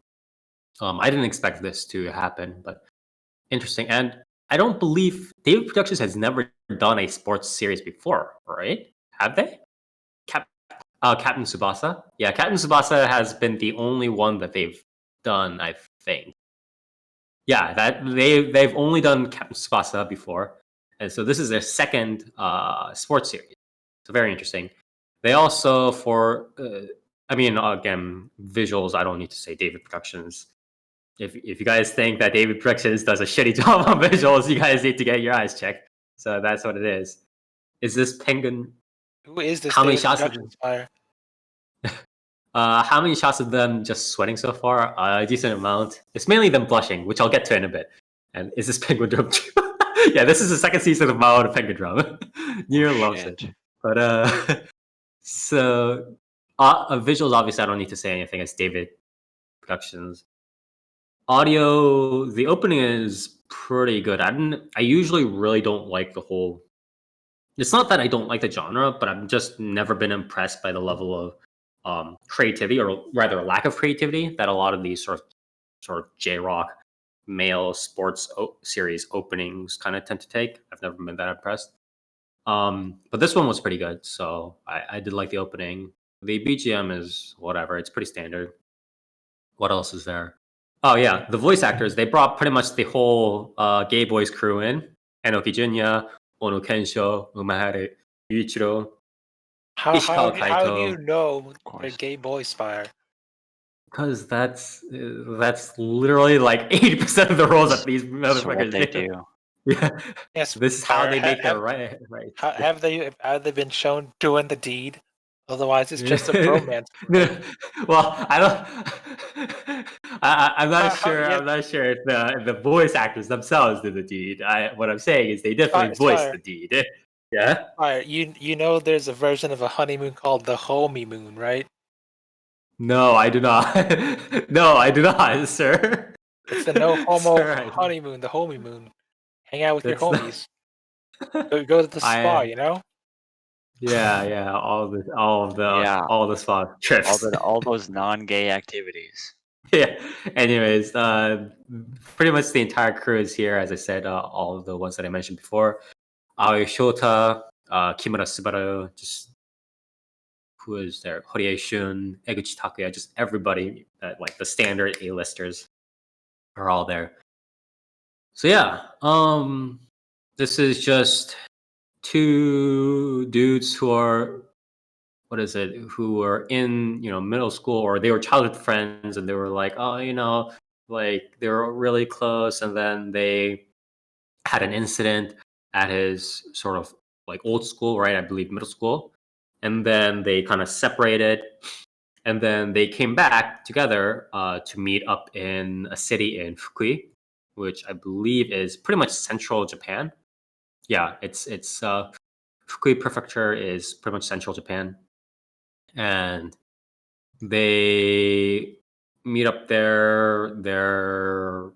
I didn't expect this to happen, but interesting. And I don't believe David Productions has never done a sports series before, right? Have they? Captain Tsubasa. Yeah, Captain Tsubasa has been the only one that they've done, I think. Yeah, that they've only done Captain Tsubasa before, and so this is their second sports series. So very interesting. They also again, visuals. I don't need to say David Productions. If you guys think that David Productions does a shitty job on visuals, you guys need to get your eyes checked. So that's what it is. Is this penguin? Who is this How many David shots? Productions fire? How many shots of them just sweating so far? A decent amount. It's mainly them blushing, which I'll get to in a bit. And is this Penguin Drum? Yeah, this is the second season of Mao the Penguin Drum. Nier loves it. But so visuals, obviously, I don't need to say anything. It's David Productions. Audio, the opening is pretty good. I usually really don't like the whole. It's not that I don't like the genre, but I've just never been impressed by the level of creativity, or rather lack of creativity, that a lot of these sort of J-rock male sports series openings kind of tend to take. I've never been that impressed. But this one was pretty good, so I did like the opening. The BGM is whatever; it's pretty standard. What else is there? Oh yeah, the voice actors, they brought pretty much the whole Gay Boys crew in. Enoki Junya, Ono Kensho, Umahara Yuichiro, How Ishikawa how do you Kaito. know they're gay boys fire? Because that's literally like 80% of the roles that these That's what motherfuckers they do. Yeah, Yes, this is how fire. they make their Have, right. have they been shown doing the deed? Otherwise, it's just a bromance. No, well, I don't. I'm not sure. Yeah, I'm not sure if the voice actors themselves did the deed. What I'm saying is they definitely It's voiced fire. the deed. Yeah. Fire. You know there's a version of a honeymoon called the homie moon, right? No, I do not. No, I do not, sir. It's the no homo Sir, I don't. honeymoon, the homie moon. Hang out with your That's not- homies. Go to the spa, I- you know? Yeah, all Yeah. the spot trips. All those non-gay activities. Yeah. Anyways, pretty much the entire crew is here. As I said, all of the ones that I mentioned before. Aoi Shota, Kimura Subaru, just who is there? Horie Shun, Eguchi Takuya, just everybody, like the standard A-listers are all there. So yeah, this is just 2 dudes who are who were in middle school, or they were childhood friends, and they were like, oh, like they were really close, and then they had an incident at his sort of like old school, right? I believe middle school, and then they kind of separated, and then they came back together to meet up in a city in Fukui, which I believe is pretty much central Japan. Yeah, it's Fukui Prefecture is pretty much central Japan, and they meet up there. Their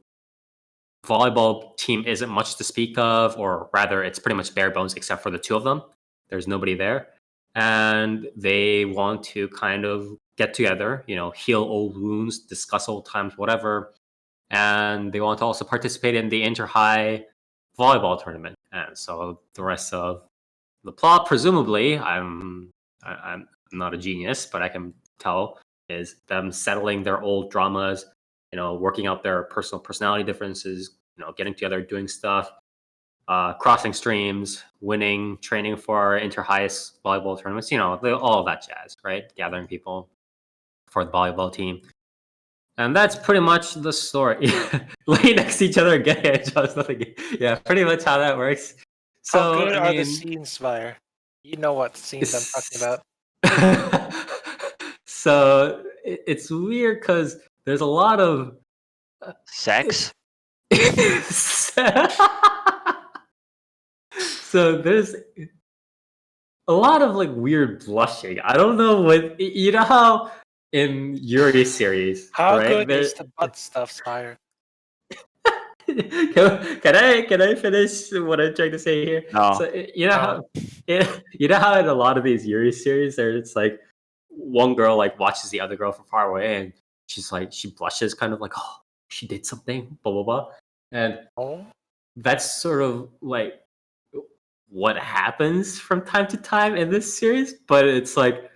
volleyball team isn't much to speak of, or rather, it's pretty much bare bones except for the 2 of them. There's nobody there, and they want to kind of get together, heal old wounds, discuss old times, whatever, and they want to also participate in the inter-high volleyball tournament. And so the rest of the plot, presumably, I'm not a genius, but I can tell, is them settling their old dramas, working out their personality differences, getting together, doing stuff, crossing streams, winning, training for inter-highest volleyball tournaments, all of that jazz, right? Gathering people for the volleyball team. And that's pretty much the story. Lay next to each other again. Nothing. Yeah, pretty much how that works. So, How good I are the mean, scenes, Fire? You know what scenes I'm talking about. So it's weird because there's a lot of Sex? so there's a lot of like weird blushing. I don't know what you know how in Yuri series, How right? good there- is the butt stuff, Spire? can I finish what I'm trying to say here? No. So you know how you know how in a lot of these Yuri series, it's like one girl like watches the other girl from far away, and she's like she blushes, kind of like oh she did something, blah blah blah, and Oh, that's sort of like what happens from time to time in this series, but it's like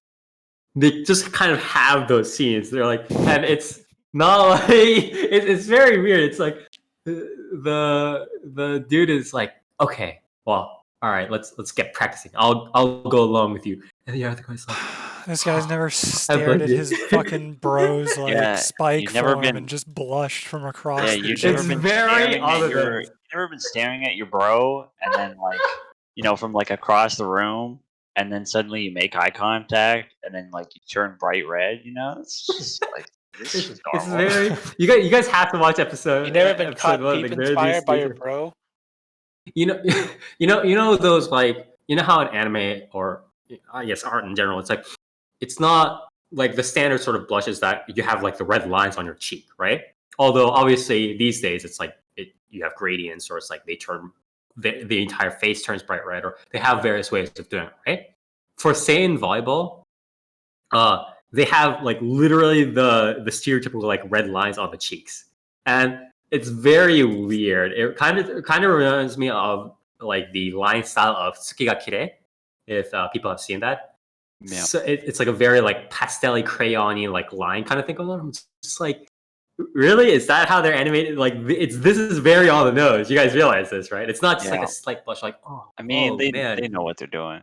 they just kind of have those scenes. They're like, and it's not like it's very weird. It's like the dude is like, okay, well, all right, let's get practicing. I'll go along with you. And the other guy's like, This guy's never I stared beg at you. his fucking bros like Yeah, spike you've never form been- and just blushed from across Yeah, the you've gym. never been very staring at your. other You've never been staring at your bro, and then like from like across the room, and then suddenly you make eye contact, and then like you turn bright red. It's just like this is It's normal. very you guys have to watch episode. you never been episode caught one. deep Like, there are these inspired by your scenes bro? you know you know those like you know how in anime or I guess art in general, it's like it's not like the standard sort of blushes that you have like the red lines on your cheek, right? Although obviously these days it's like you have gradients, or it's like they turn the entire face turns bright red, or they have various ways of doing it, right? For Seiin volleyball, they have like literally the stereotypical like red lines on the cheeks, and it's very weird. It kind of reminds me of like the line style of Tsukigakire, if people have seen that. Yeah. So it's like a very like pastel-y, crayon-y like line kind of thing going on. It's just like, really, is that how they're animated? Like this is very on the nose. You guys realize this, right? It's not just like Yeah. a slight blush, like oh, I mean, oh, they man. know what they're doing.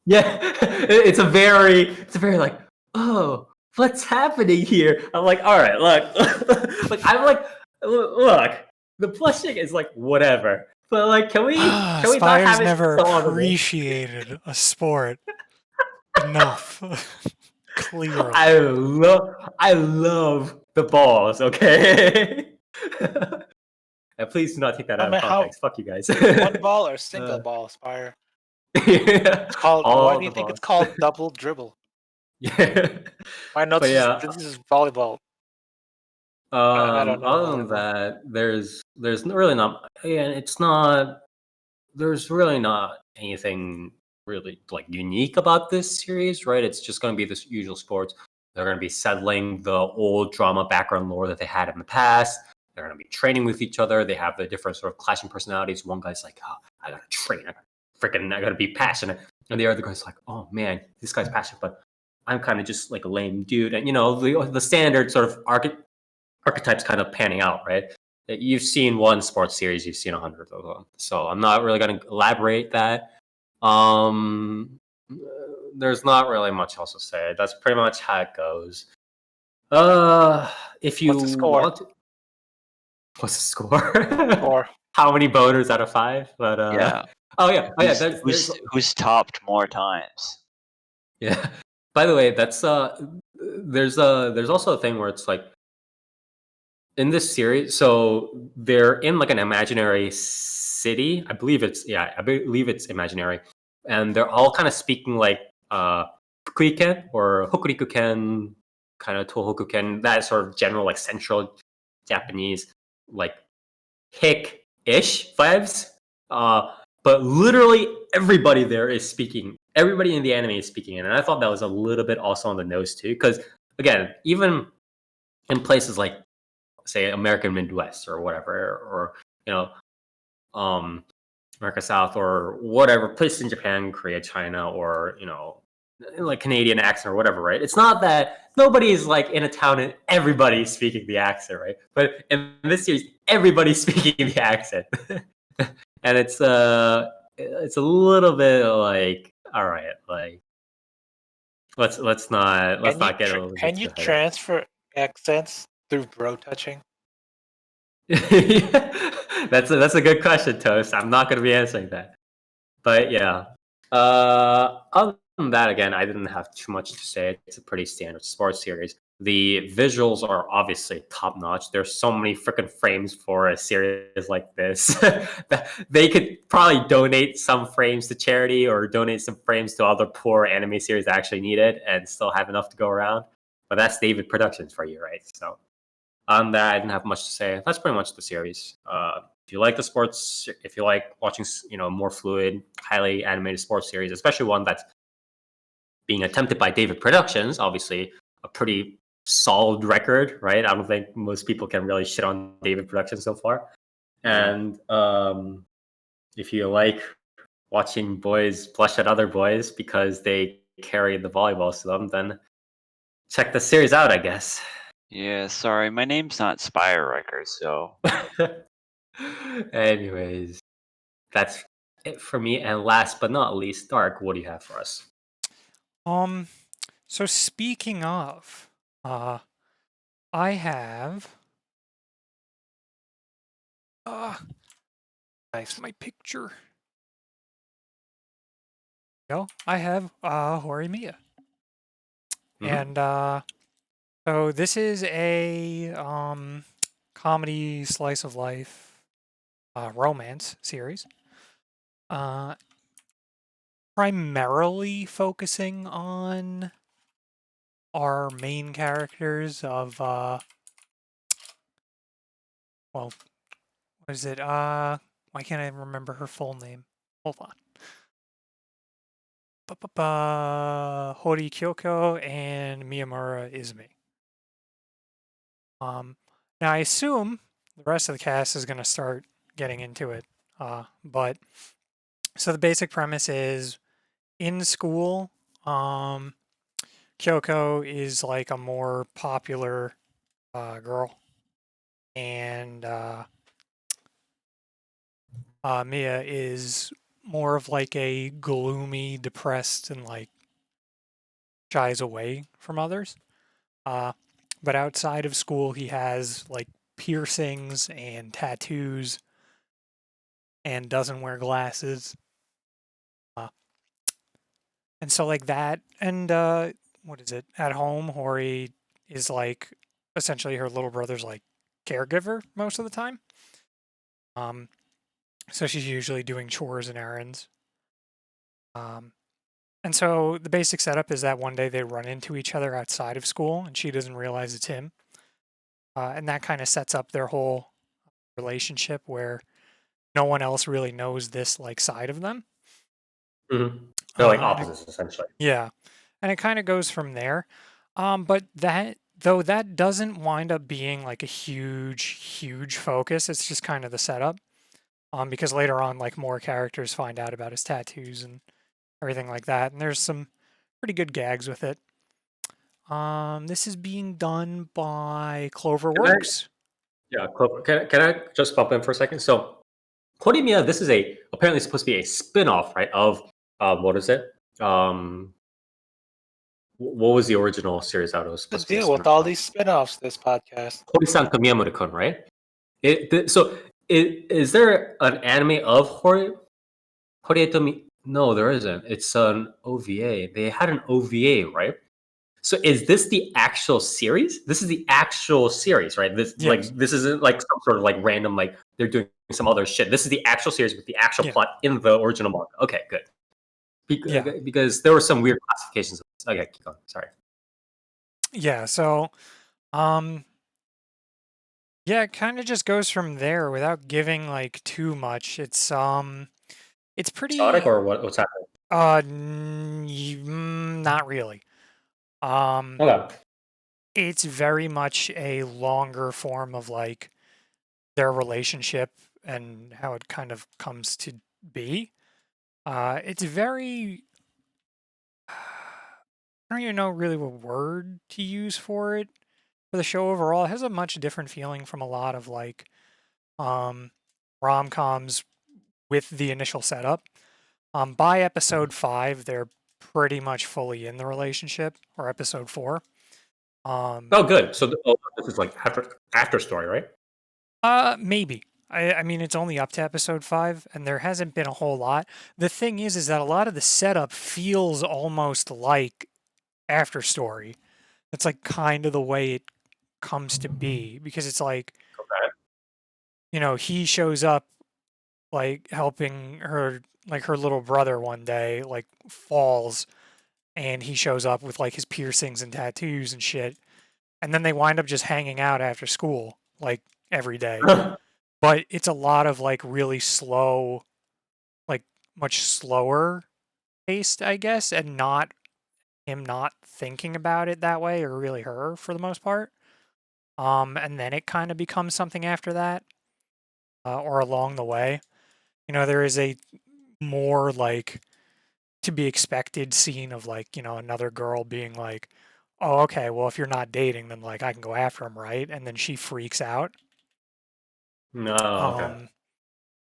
Yeah, it's a very like, oh, what's happening here? I'm like, all right, look, like I'm like, look, the blushing is like whatever, but like, can we not Spire's have it never so on the nose? appreciated a sport enough. Clearly. I love the balls. Okay, and please do not take that I out mean, of context. Fuck you guys. One ball or single ball, Spire? Yeah. It's called. All Why the do you think balls. it's called double dribble? Yeah. I know But yeah. this is volleyball. I don't know Other than volleyball. that, there's really not. Yeah, it's not. There's really not anything really like unique about this series, right? It's just going to be this usual sports. They're going to be settling the old drama background lore that they had in the past. They're going to be training with each other. They have the different sort of clashing personalities. One guy's like, "Oh, I gotta train. I gotta be passionate," and the other guy's like, "Oh man, this guy's passionate, but I'm kind of just like a lame dude." And the standard sort of archetypes kind of panning out, right? You've seen one sports series, you've seen 100 of them. So I'm not really going to elaborate that. There's not really much else to say. That's pretty much how it goes. If you What's the score? want to, what's the score? Or How many boners out of 5? But Yeah. oh yeah. Who's topped more times? Yeah. By the way, that's there's also a thing where it's like in this series, so they're in like an imaginary city. I believe it's imaginary, and they're all kind of speaking like Fukuiken or Hokurikuken, kind of Tohokuken, that sort of general like central Japanese like hick-ish vibes. But literally everybody there is speaking. Everybody in the anime is speaking, and I thought that was a little bit also on the nose too, because again, even in places like say American Midwest or whatever, or America South or whatever place in Japan, Korea, China, or like Canadian accent or whatever, right? It's not that nobody's like in a town and everybody's speaking the accent, right? But in this series, everybody's speaking the accent, and it's a little bit like, all right, like let's not get a little bit can you too ahead. transfer accents through bro touching? That's a good question, Toast. I'm not going to be answering that, but yeah. Other that, again, I didn't have too much to say. It's a pretty standard sports series. The visuals are obviously top notch. There's so many freaking frames for a series like this that they could probably donate some frames to charity or donate some frames to other poor anime series that actually need it and still have enough to go around. But that's David Productions for you, right? So on that, I didn't have much to say. That's pretty much the series. If you like the sports, if you like watching, more fluid, highly animated sports series, especially one that's being attempted by David Productions, obviously a pretty solid record, right? I don't think most people can really shit on David Productions so far. And if you like watching boys blush at other boys because they carry the volleyballs to them, then check the series out, I guess. Yeah, sorry, my name's not Spire Records, so Anyways, that's it for me. And last but not least, Dark, what do you have for us? So speaking of, I have Nice. my picture. I have Horimiya. And so this is a comedy slice of life romance series. Primarily focusing on our main characters of what is it? Why can't I remember her full name? Hold on. Hori Kyoko and Miyamura Izumi. Now I assume the rest of the cast is going to start getting into it. But so the basic premise is in school, Kyoko is like a more popular girl, and Mia is more of like a gloomy, depressed, and like shies away from others. But outside of school, he has like piercings and tattoos and doesn't wear glasses. And so like that, and what is it? At home, Hori is like essentially her little brother's like caregiver most of the time. So she's usually doing chores and errands. And so the basic setup is that one day they run into each other outside of school and she doesn't realize it's him. And that kind of sets up their whole relationship where no one else really knows this like side of them. They're like opposites, essentially. Yeah. And it kind of goes from there. But that doesn't wind up being like a huge focus. It's just kind of the setup. Because later on, like more characters find out about his tattoos and everything like that. And there's some pretty good gags with it. This is being done by Cloverworks. Clover. Can I just pop in for a second? So, Horimiya, this is apparently supposed to be a spin-off, right? Of what is it? What was the original series that was The supposed to be? deal with all these spin-offs this podcast. Hori-san to Miyamura-kun, right? Is there an anime of Horitomi? No, there isn't. It's an OVA. They had an OVA, right? So is this the actual series? This is the actual series, right? This this isn't like some sort of like random like they're doing some other shit. This is the actual series with the actual plot in the original manga. Okay, good. Because there were some weird classifications. Okay, keep going. Sorry. Yeah, so it kind of just goes from there without giving like too much. It's pretty Exotic or what's happening? Not really. Okay. It's very much a longer form of like their relationship and how it kind of comes to be. It's very I don't even know really what word to use for it. For the show overall, it has a much different feeling from a lot of like rom-coms with the initial setup. By episode 5, they're pretty much fully in the relationship, or episode 4. Oh, good. So this is like after story, right? Maybe. I mean, it's only up to episode 5, and there hasn't been a whole lot. The thing is that a lot of the setup feels almost like After Story. It's like kind of the way it comes to be, because it's like, Okay. you know, he shows up like helping her, like her little brother one day, like falls, and he shows up with like his piercings and tattoos and shit. And then they wind up just hanging out after school, like every day. But it's a lot of like really slow, like much slower paced, I guess, and not him not thinking about it that way, or really her for the most part. And then it kind of becomes something after that, or along the way. You know, there is a more like to be expected scene of like, you know, another girl being like, oh, okay, well, if you're not dating, then like I can go after him, right? And then she freaks out. No. Okay.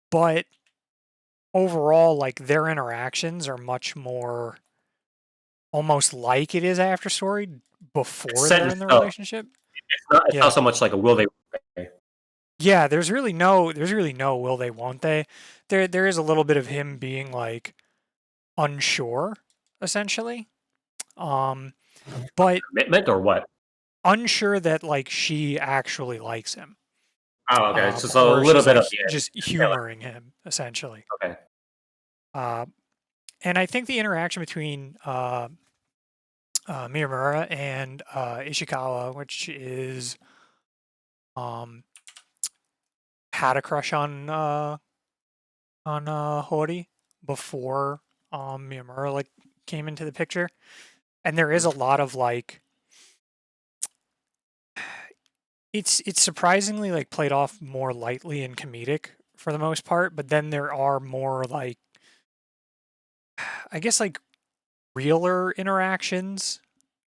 But overall, like their interactions are much more almost like it is After Story before set they're in in the stone. relationship. It's not so much like a will they. Yeah, there's really no will they, won't they. There is a little bit of him being like unsure, essentially. But Commitment or what? unsure that like she actually likes him. Oh, okay. So a Or little she's bit like of just humoring him, essentially. Okay. And I think the interaction between Miyamura and Ishikawa, which is had a crush on Hori before Miyamura like came into the picture, and there is a lot of like it's surprisingly like played off more lightly and comedic for the most part, but then there are more like I guess like realer interactions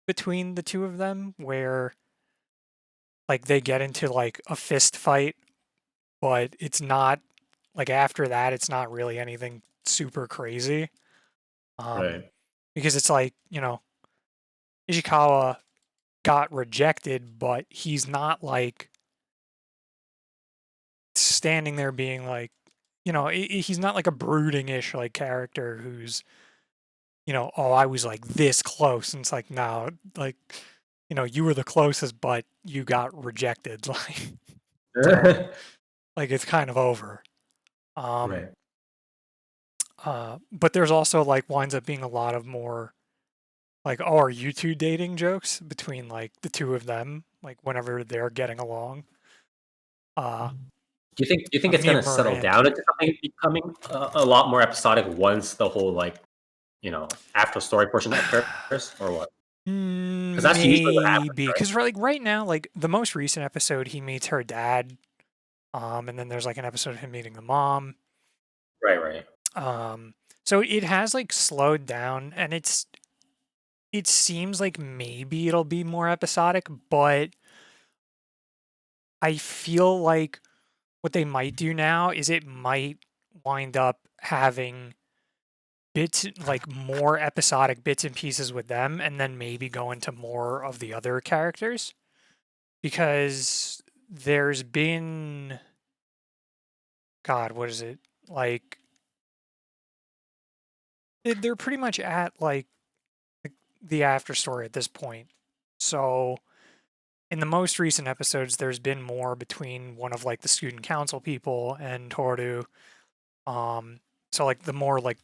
between the two of them where like they get into like a fist fight, but it's not like after that it's not really anything super crazy. Right. Because it's like, you know, Ishikawa got rejected, but he's not like standing there being like, you know, he's not like a brooding-ish like character who's, you know, oh, I was like this close, and it's like, no, like, you know, you were the closest, but you got rejected, like, so, like it's kind of over. Right. But there's also like winds up being a lot of more like, oh, are you two dating jokes between like the two of them, like whenever they're getting along. Do you think it's me gonna and settle Moran. down into something becoming a lot more episodic once the whole like, you know, after story portion occurs, or what? Because that's usually what happens, Maybe right? because like right now, like the most recent episode, he meets her dad, and then there's like an episode of him meeting the mom. Right. Right. So it has like slowed down, and it seems like maybe it'll be more episodic, but I feel like what they might do now is it might wind up having bits like more episodic bits and pieces with them, and then maybe go into more of the other characters, because there's been, God, what is it, like they're pretty much at like the after story at this point. So in the most recent episodes, there's been more between one of like the student council people and Toru. So like the more like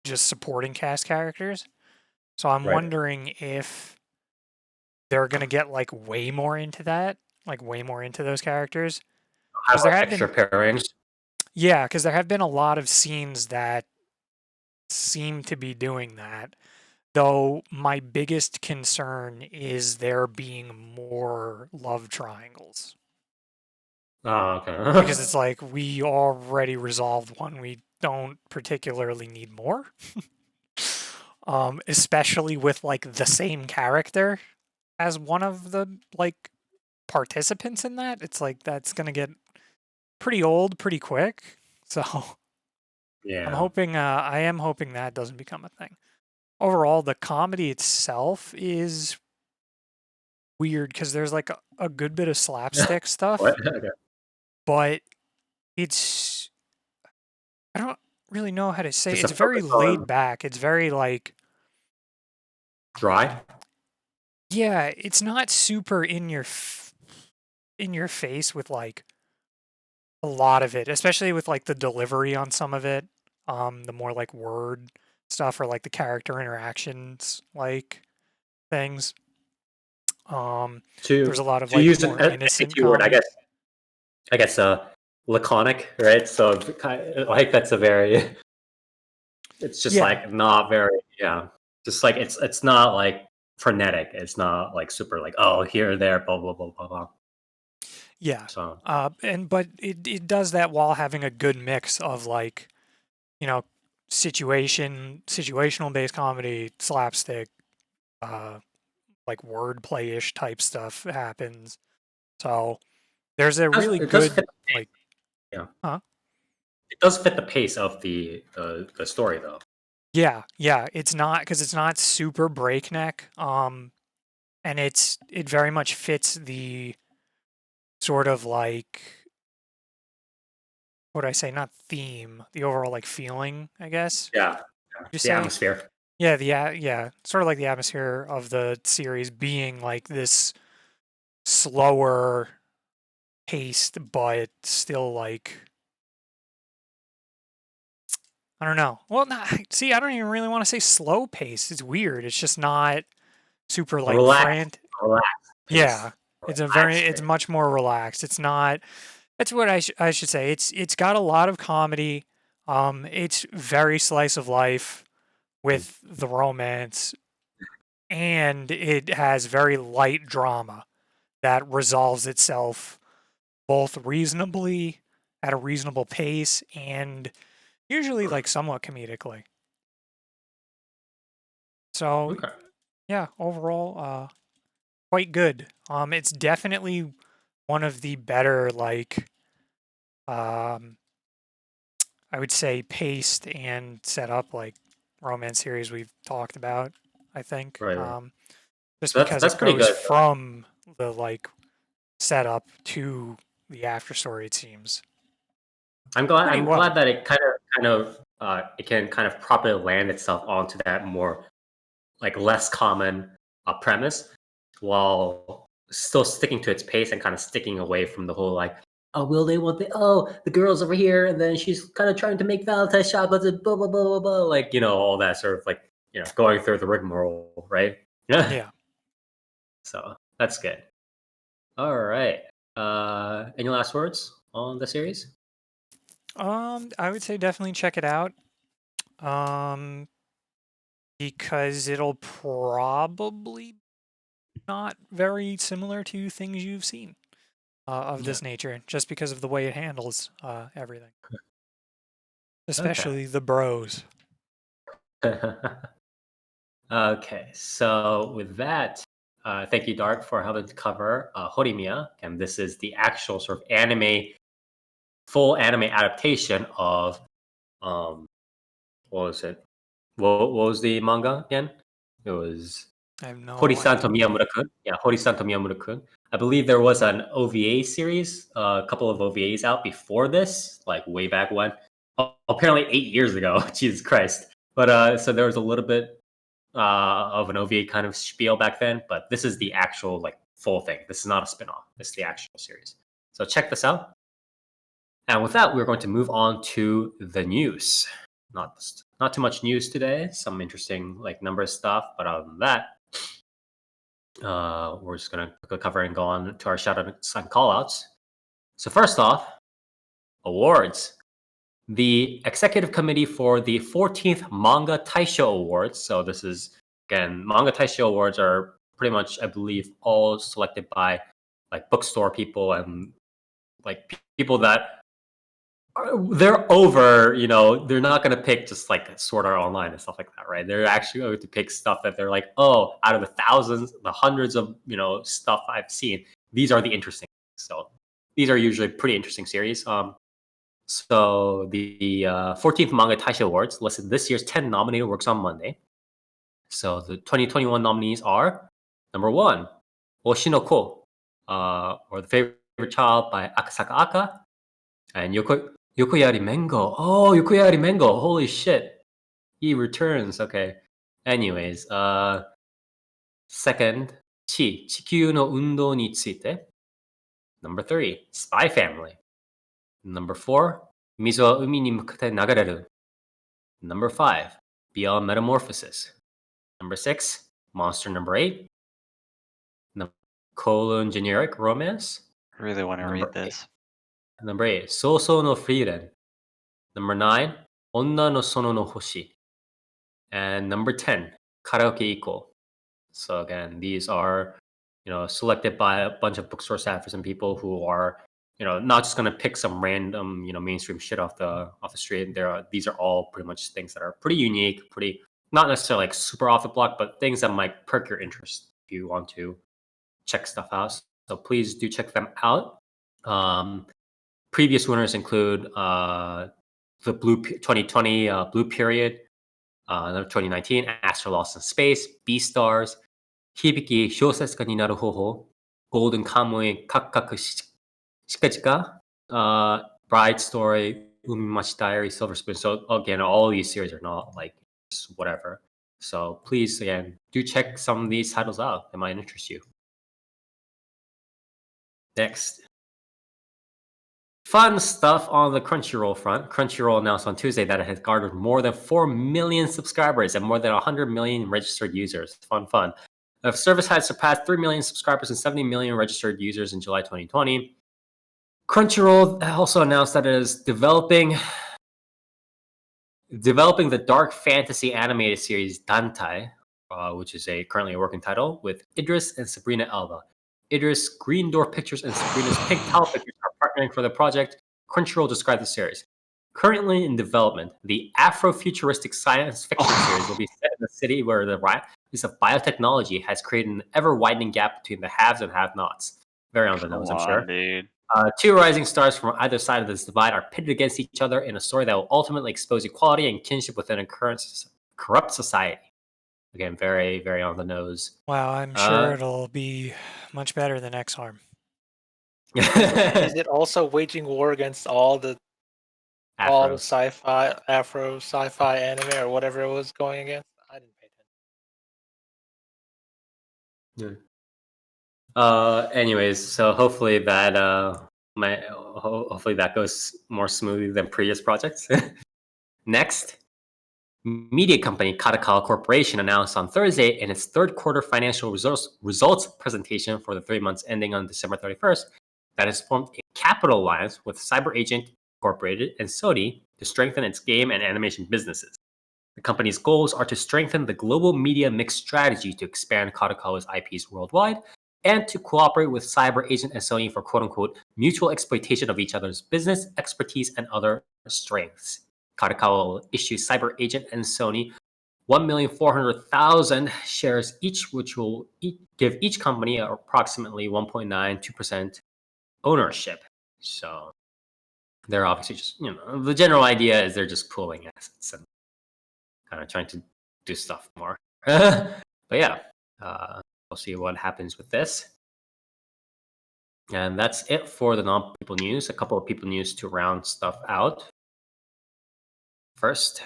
just supporting cast characters. So I'm Right. wondering if they're gonna get like way more into that, like way more into those characters. Have there like have extra been- pairings. Yeah, because there have been a lot of scenes that seem to be doing that. Though my biggest concern is there being more love triangles. Oh, Because okay. it's like we already resolved one. We don't particularly need more. Especially with like the same character as one of the like participants in that. It's like that's gonna get pretty old pretty quick. So Yeah. I am hoping that doesn't become a thing. Overall, the comedy itself is weird because there's like a good bit of slapstick stuff, What? Okay. but it's I don't really know how to say. Just It's a very focus on- laid back. It's very like Dry. yeah. It's not super in your face with like a lot of it, especially with like the delivery on some of it. The more like word stuff or like the character interactions like things. There's a lot of To like use more an innocent AT word, comedy. I guess laconic, right? So like that's a very it's just Yeah. like not very just like it's not like frenetic. It's not like super like oh here there blah blah blah blah blah. Yeah. So But it does that while having a good mix of like, you know, situational based comedy, slapstick, like wordplay-ish type stuff happens. So there's a really it does good fit like it does fit the pace of the story though. yeah, it's not super breakneck. And it very much fits the sort of like what do I say, not theme, the overall like feeling, I guess. Yeah. You The say? atmosphere. Yeah, yeah, sort of like the atmosphere of the series being like this slower paced, but still like I don't know. Well, see, I don't even really want to say slow paced. It's weird. It's just not super like Relaxed pace. Yeah, it's much more relaxed. It's not. That's what I should say. It's got a lot of comedy. It's very slice of life with the romance, and it has very light drama that resolves itself both reasonably at a reasonable pace and usually like somewhat comedically. So Okay. yeah, overall, quite good. It's definitely one of the better like I would say paced and set up like romance series we've talked about, I think. Right. Just So because that's it pretty goes good. from the like setup to the after story, it seems. I'm glad. Pretty I'm well. glad that it it can kind of properly land itself onto that more like less common premise, while still sticking to its pace and kind of sticking away from the whole like oh will they want the girl's over here and then she's kind of trying to make Valentine's shop but blah blah blah blah blah like all that sort of like going through the rigmarole, right? Yeah. So that's good. All right. Any last words on the series? I would say definitely check it out. Because it'll probably not very similar to things you've seen of this nature, just because of the way it handles everything, especially the bros. Okay, so with that, thank you, Dark, for helping to cover Horimiya. And this is the actual sort of full anime adaptation of, what was it? What was the manga again? It was I have no Hori-san to idea. Miyamura-kun. Yeah, Hori-san to Miyamura-kun. I believe there was an OVA series, a couple of OVAs out before this, like way back when. Apparently 8 years ago. Jesus Christ. But so there was a little bit of an OVA kind of spiel back then, but this is the actual like full thing. This is not a spin-off. This is the actual series. So check this out. And with that, we're going to move on to the news. Not too much news today. Some interesting like number stuff, but other than that, we're just gonna cover and go on to our shoutouts and callouts. So first off, awards. The executive committee for the 14th Manga Taisho Awards. So this is again, Manga Taisho Awards are pretty much, I believe, all selected by like bookstore people and like people that they're over, they're not going to pick just like Sword Art Online and stuff like that, right? They're actually going to pick stuff that they're like, oh, out of the thousands, the hundreds of, stuff I've seen, these are the interesting. So these are usually pretty interesting series. So the 14th Manga Taisho Awards listed this year's 10 nominated works on Monday. So the 2021 nominees are number 1, Oshinoko, or The Favorite Child by Akasaka Aka. And Yokoyari Mengo. Oh, Yokoyari Mengo. Holy shit. He returns. Okay. Anyways, second, 地球の運動について. Number 3, Spy Family. Number 4, 水は海に向かって流れる. Number 5, Beyond Metamorphosis. Number 6, Monster Number 8. Colon Generic Romance. I really want to Number read this. Number 8, Sousou no Frieren. Number 9, Onna no Sono no Hoshi. And number 10, Karaoke Iko. So again, these are, selected by a bunch of bookstore staffers and people who are, not just gonna pick some random, mainstream shit off the street. These are all pretty much things that are pretty unique, pretty not necessarily like super off the block, but things that might perk your interest if you want to check stuff out. So please do check them out. Previous winners include the Blue 2020 Blue Period, 2019 Astro Lost in Space, Beastars, Hibiki Shousetsuka ni naru hoho, Golden Kamui Kakkaku Shikachika, Bride Story, Umimachi Diary, Silver Spoon. So again, all these series are not like just whatever. So please, again, do check some of these titles out. They might interest you. Next. Fun stuff on the Crunchyroll front. Crunchyroll announced on Tuesday that it has garnered more than 4 million subscribers and more than 100 million registered users. Fun. The service had surpassed 3 million subscribers and 70 million registered users in July 2020. Crunchyroll also announced that it is developing the dark fantasy animated series Dantai, which is currently a working title, with Idris and Sabrina Alba. Idris, Green Door Pictures, and Sabrina's Pink Towel Pictures are partnering for the project. Crunchyroll described the series. Currently in development, the Afrofuturistic science fiction series will be set in a city where the rise of biotechnology has created an ever-widening gap between the haves and have-nots. Very on the nose, I'm sure. Dude. Two rising stars from either side of this divide are pitted against each other in a story that will ultimately expose equality and kinship within a corrupt society. Again, very, very on the nose. Wow, I'm sure it'll be much better than X-Arm. Is it also waging war against all the sci-fi, Afro sci-fi anime or whatever it was going against? I didn't pay attention. Yeah. Anyways, so hopefully that hopefully that goes more smoothly than previous projects. Next, media company Kadokawa Corporation announced on Thursday in its third quarter financial results presentation for the 3 months ending on December 31st that has formed a capital alliance with Cyber Agent Incorporated and Sony to strengthen its game and animation businesses. The company's goals are to strengthen the global media mix strategy to expand Kadokawa's IPs worldwide and to cooperate with Cyber Agent and Sony for quote-unquote mutual exploitation of each other's business, expertise, and other strengths. Kadokawa will issue Cyber Agent and Sony 1,400,000 shares each, which will give each company approximately 1.92% ownership. So they're obviously just, the general idea is they're just pooling assets and kind of trying to do stuff more. But yeah, we'll see what happens with this. And that's it for the non-people news. A couple of people news to round stuff out. First,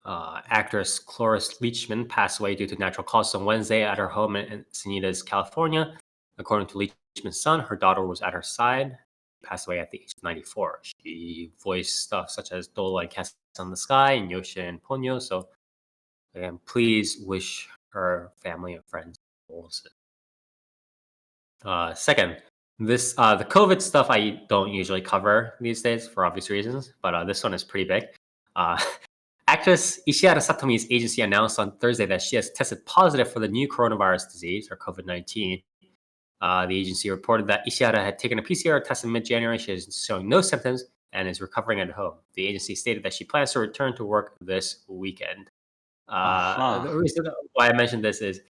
actress Cloris Leachman passed away due to natural causes on Wednesday at her home in Encinitas, California. According to Leachman's son, her daughter was at her side. She passed away at the age of 94. She voiced stuff such as Dola and Cast on the Sky and Yosha and Ponyo. So, again, please wish her family and friends condolences. Second, this the COVID stuff I don't usually cover these days for obvious reasons, but this one is pretty big. Actress Ishihara Satomi's agency announced on Thursday that she has tested positive for the new coronavirus disease, or COVID-19. The agency reported that Ishihara had taken a PCR test in mid-January. She is showing no symptoms and is recovering at home. The agency stated that she plans to return to work this weekend. The reason why I mentioned this is,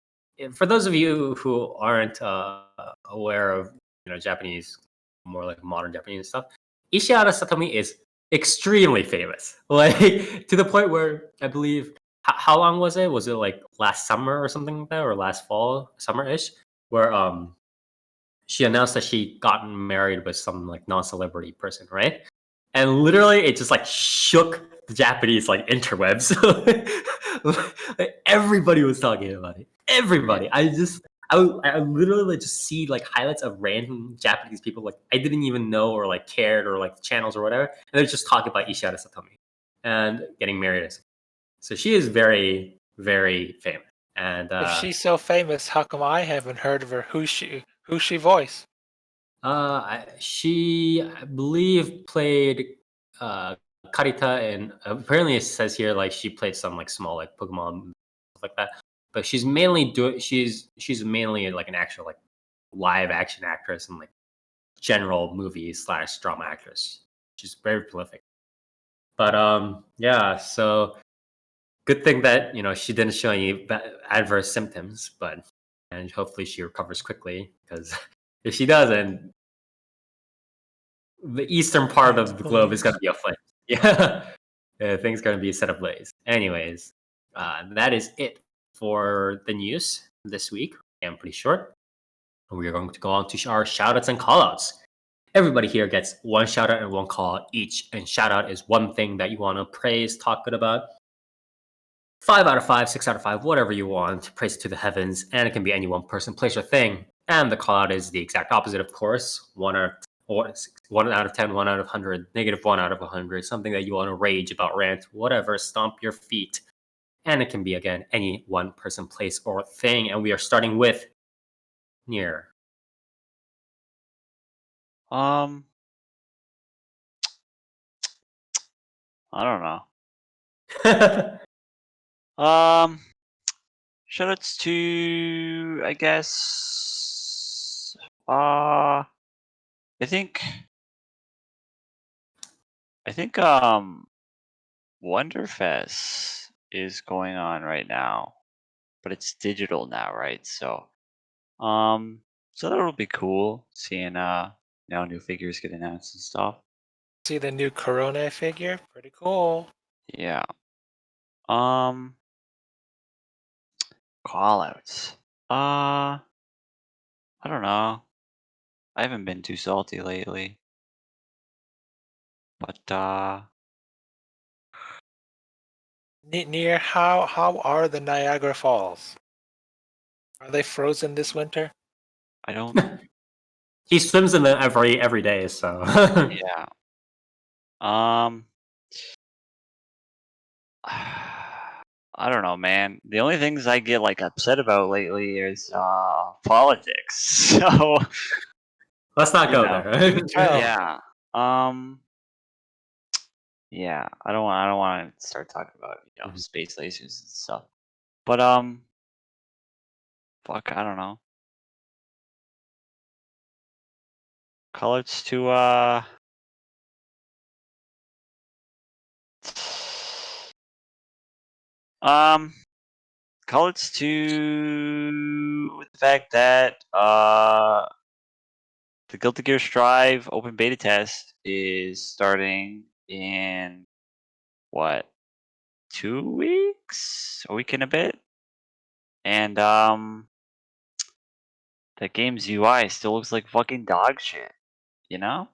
for those of you who aren't aware of Japanese, more like modern Japanese stuff, Ishihara Satomi is extremely famous, like to the point where I believe how long was it? Was it like last summer or something like that, or last fall, summer-ish, where she announced that she gotten married with some like non-celebrity person, right? and literally it just like shook the Japanese like interwebs. Like, everybody was talking about it. Everybody. I literally like, just see like highlights of random Japanese people like I didn't even know or like cared or like channels or whatever, and they're just talking about Ishihara Satomi and getting married. So she is very, very famous. And If she's so famous, how come I haven't heard of her? Who's she voice? she I believe played Karita, and apparently it says here like she played some like small like Pokemon stuff like that. But she's mainly she's mainly like an actual like live action actress and like general movie / drama actress. She's very prolific. But yeah, so good thing that she didn't show any adverse symptoms, and hopefully she recovers quickly because if she doesn't, the eastern part of the globe is going to be aflame. Yeah, things going to be set ablaze. Anyways, that is it for the news this week. I'm pretty short. We are going to go on to our shoutouts and callouts. Everybody here gets one shoutout and one call each. And shoutout is one thing that you want to praise, talk good about. 5 out of 5, 6 out of 5, whatever you want. Praise it to the heavens, and it can be any one person, place, or thing. And the call out is the exact opposite, of course. 1 out of 10, 1 out of 100, -1 out of 100. Something that you want to rage about, rant, whatever. Stomp your feet. And it can be, again, any one person, place, or thing. And we are starting with Nier. I don't know. Shoutouts to, I guess, I think Wonderfest is going on right now, but it's digital now, right? So that'll be cool seeing new figures get announced and stuff. See the new Corona figure? Pretty cool. Yeah. Callouts. I don't know. I haven't been too salty lately. But Near how are the Niagara Falls? Are they frozen this winter? I don't He swims in them every day, so. yeah. I don't know, man. The only things I get like upset about lately is politics. So Let's not go know. there. yeah. Yeah, I don't want to start talking about space lasers and stuff. But fuck, I don't know. Callouts to callouts to the fact that the Guilty Gear Strive open beta test is starting in what, 2 weeks? A week and a bit? And that game's UI still looks like fucking dog shit, you know?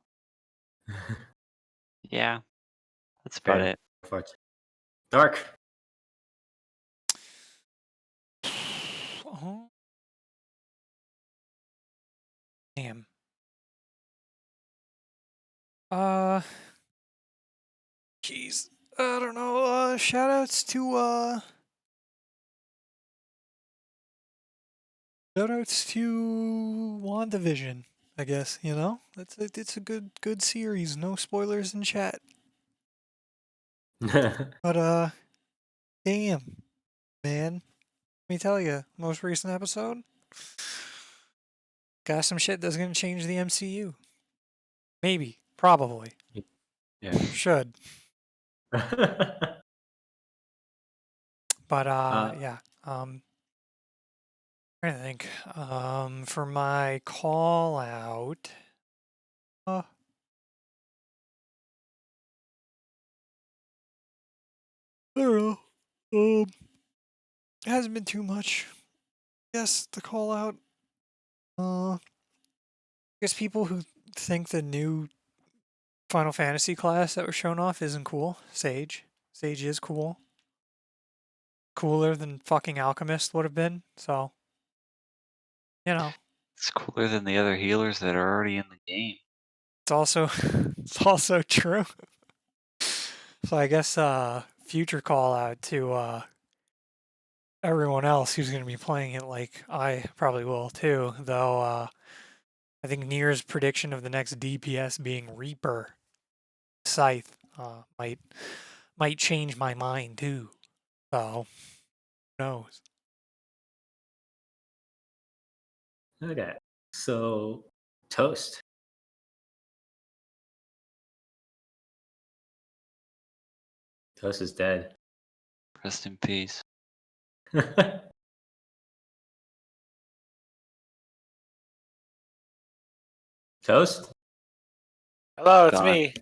Yeah. That's about Very it. unfortunate. Dark. Oh. Damn. Jeez. I don't know. Shoutouts to WandaVision, I guess, it's a good series. No spoilers in chat. But damn, man. Let me tell you, most recent episode got some shit that's gonna change the MCU. Maybe, probably, Yeah. should. But yeah. Trying to think. For my call out. I don't know. It hasn't been too much. Yes, the call out. I guess people who think the new Final Fantasy class that was shown off isn't cool. Sage is cool. Cooler than fucking Alchemist would have been. So, you know, It's cooler than the other healers that are already in the game. it's also true. So I guess future call out to everyone else who's going to be playing it, like I probably will too. Though I think Nier's prediction of the next DPS being Reaper Scythe might change my mind too. So who knows? Okay, so Toast. Toast is dead. Rest in peace. Toast? Hello, it's God. me.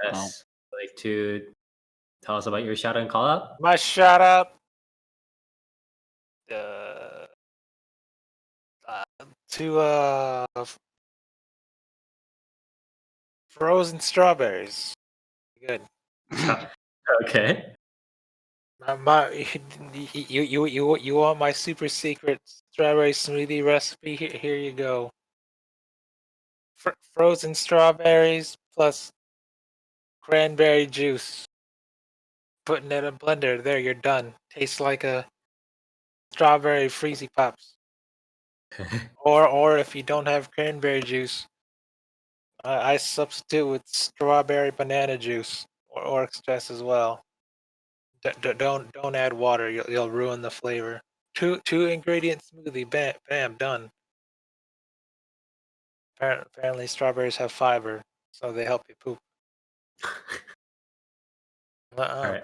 Yes. Like to tell us about your shout out and call out? My shout out to frozen strawberries. Good. Okay. You want my super secret strawberry smoothie recipe? Here you go. Frozen strawberries plus cranberry juice. Putting it in a blender. There, you're done. Tastes like a strawberry freezy pops. Or if you don't have cranberry juice, I substitute with strawberry banana juice or express as well. Don't add water. You'll ruin the flavor. Two ingredient smoothie. Bam, done. Apparently strawberries have fiber, so they help you poop. All right.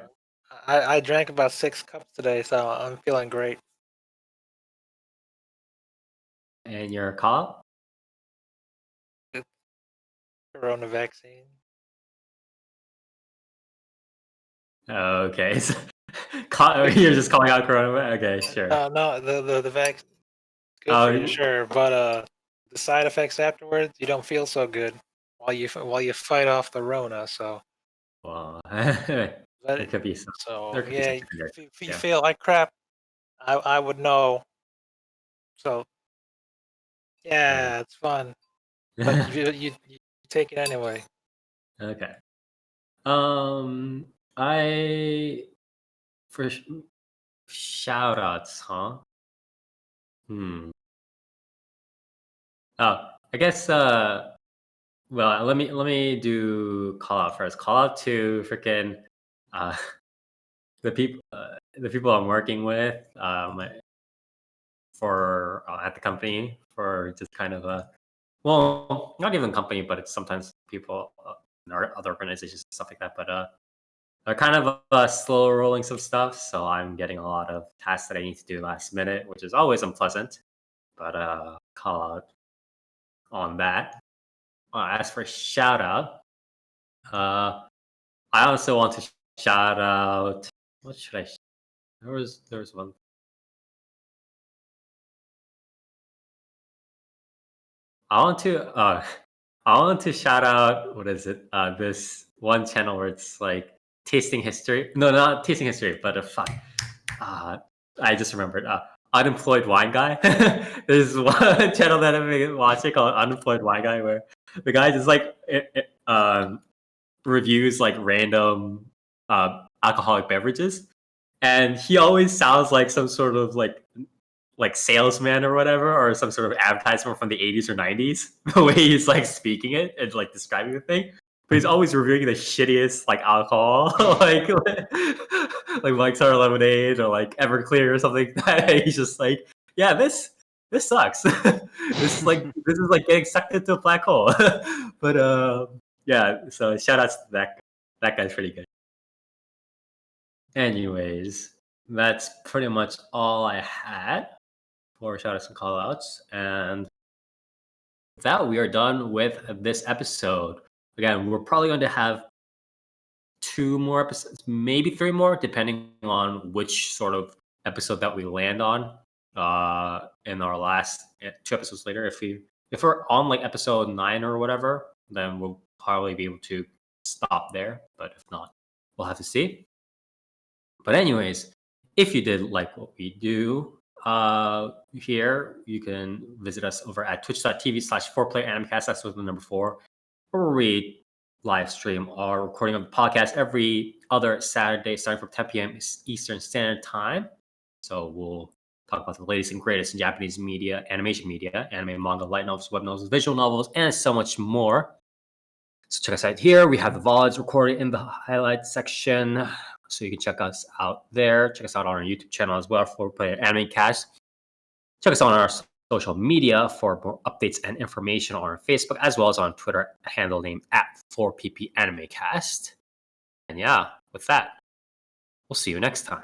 I drank about 6 cups today, so I'm feeling great. And your call Corona vaccine. out? Okay. So, you're just calling out Corona. Okay, sure. No, the vaccine. Good for you, sure, but the side effects afterwards, you don't feel so good while you fight off the Rona. So, Well, but there could be some. so There could be yeah, some secondary. if you Yeah. feel like crap, I would know. So yeah, it's fun, but you take it anyway. Okay. I for shout outs, huh? Oh, I guess well, let me do call out first. Call out to freaking uh the people I'm working with for at the company for just kind of a well, not even company, but it's sometimes people in our other organizations and stuff like that. But they're kind of slow rolling some stuff, so I'm getting a lot of tasks that I need to do last minute, which is always unpleasant. But call out on that. As for shout out, I also want to shout out. What should I? There was one. I want to I want to shout out what is it? This one channel where it's like tasting history. No, not tasting history, but fuck. I just remembered. Unemployed Wine Guy. There's one channel that I've been watching called Unemployed Wine Guy, where the guy just like reviews like random alcoholic beverages, and he always sounds like some sort of like salesman or whatever, or some sort of advertisement from the 80s or 90s. The way he's like speaking it and like describing the thing, but he's always reviewing the shittiest like alcohol, like Mike's Hard Lemonade or like Everclear or something. That he's just like, yeah, this sucks. This is like getting sucked into a black hole. But yeah, so shout outs to that guy's pretty good. Anyways, that's pretty much all I had for shout outs and call outs. And with that, we are done with this episode. Again, we're probably going to have 2 more episodes, maybe 3 more, depending on which sort of episode that we land on in our last 2 episodes later. If we're on like episode 9 or whatever, then we'll probably be able to stop there. But if not, we'll have to see. But anyways, if you did like what we do here, you can visit us over at twitch.tv/4PlayerAnimecast. That's with the number 4, where we live stream our recording of the podcast every other Saturday starting from 10 p.m. Eastern Standard Time. So we'll talk about the latest and greatest in Japanese media, animation media, anime, manga, light novels, web novels, visual novels, and so much more. So check us out here. We have the VODs recorded in the highlights section, so you can check us out there. Check us out on our YouTube channel as well, 4PlayerAnimecast. Check us out on our social media for more updates and information on our Facebook, as well as on Twitter, handle name @4PPAnimecast. And yeah, with that, we'll see you next time.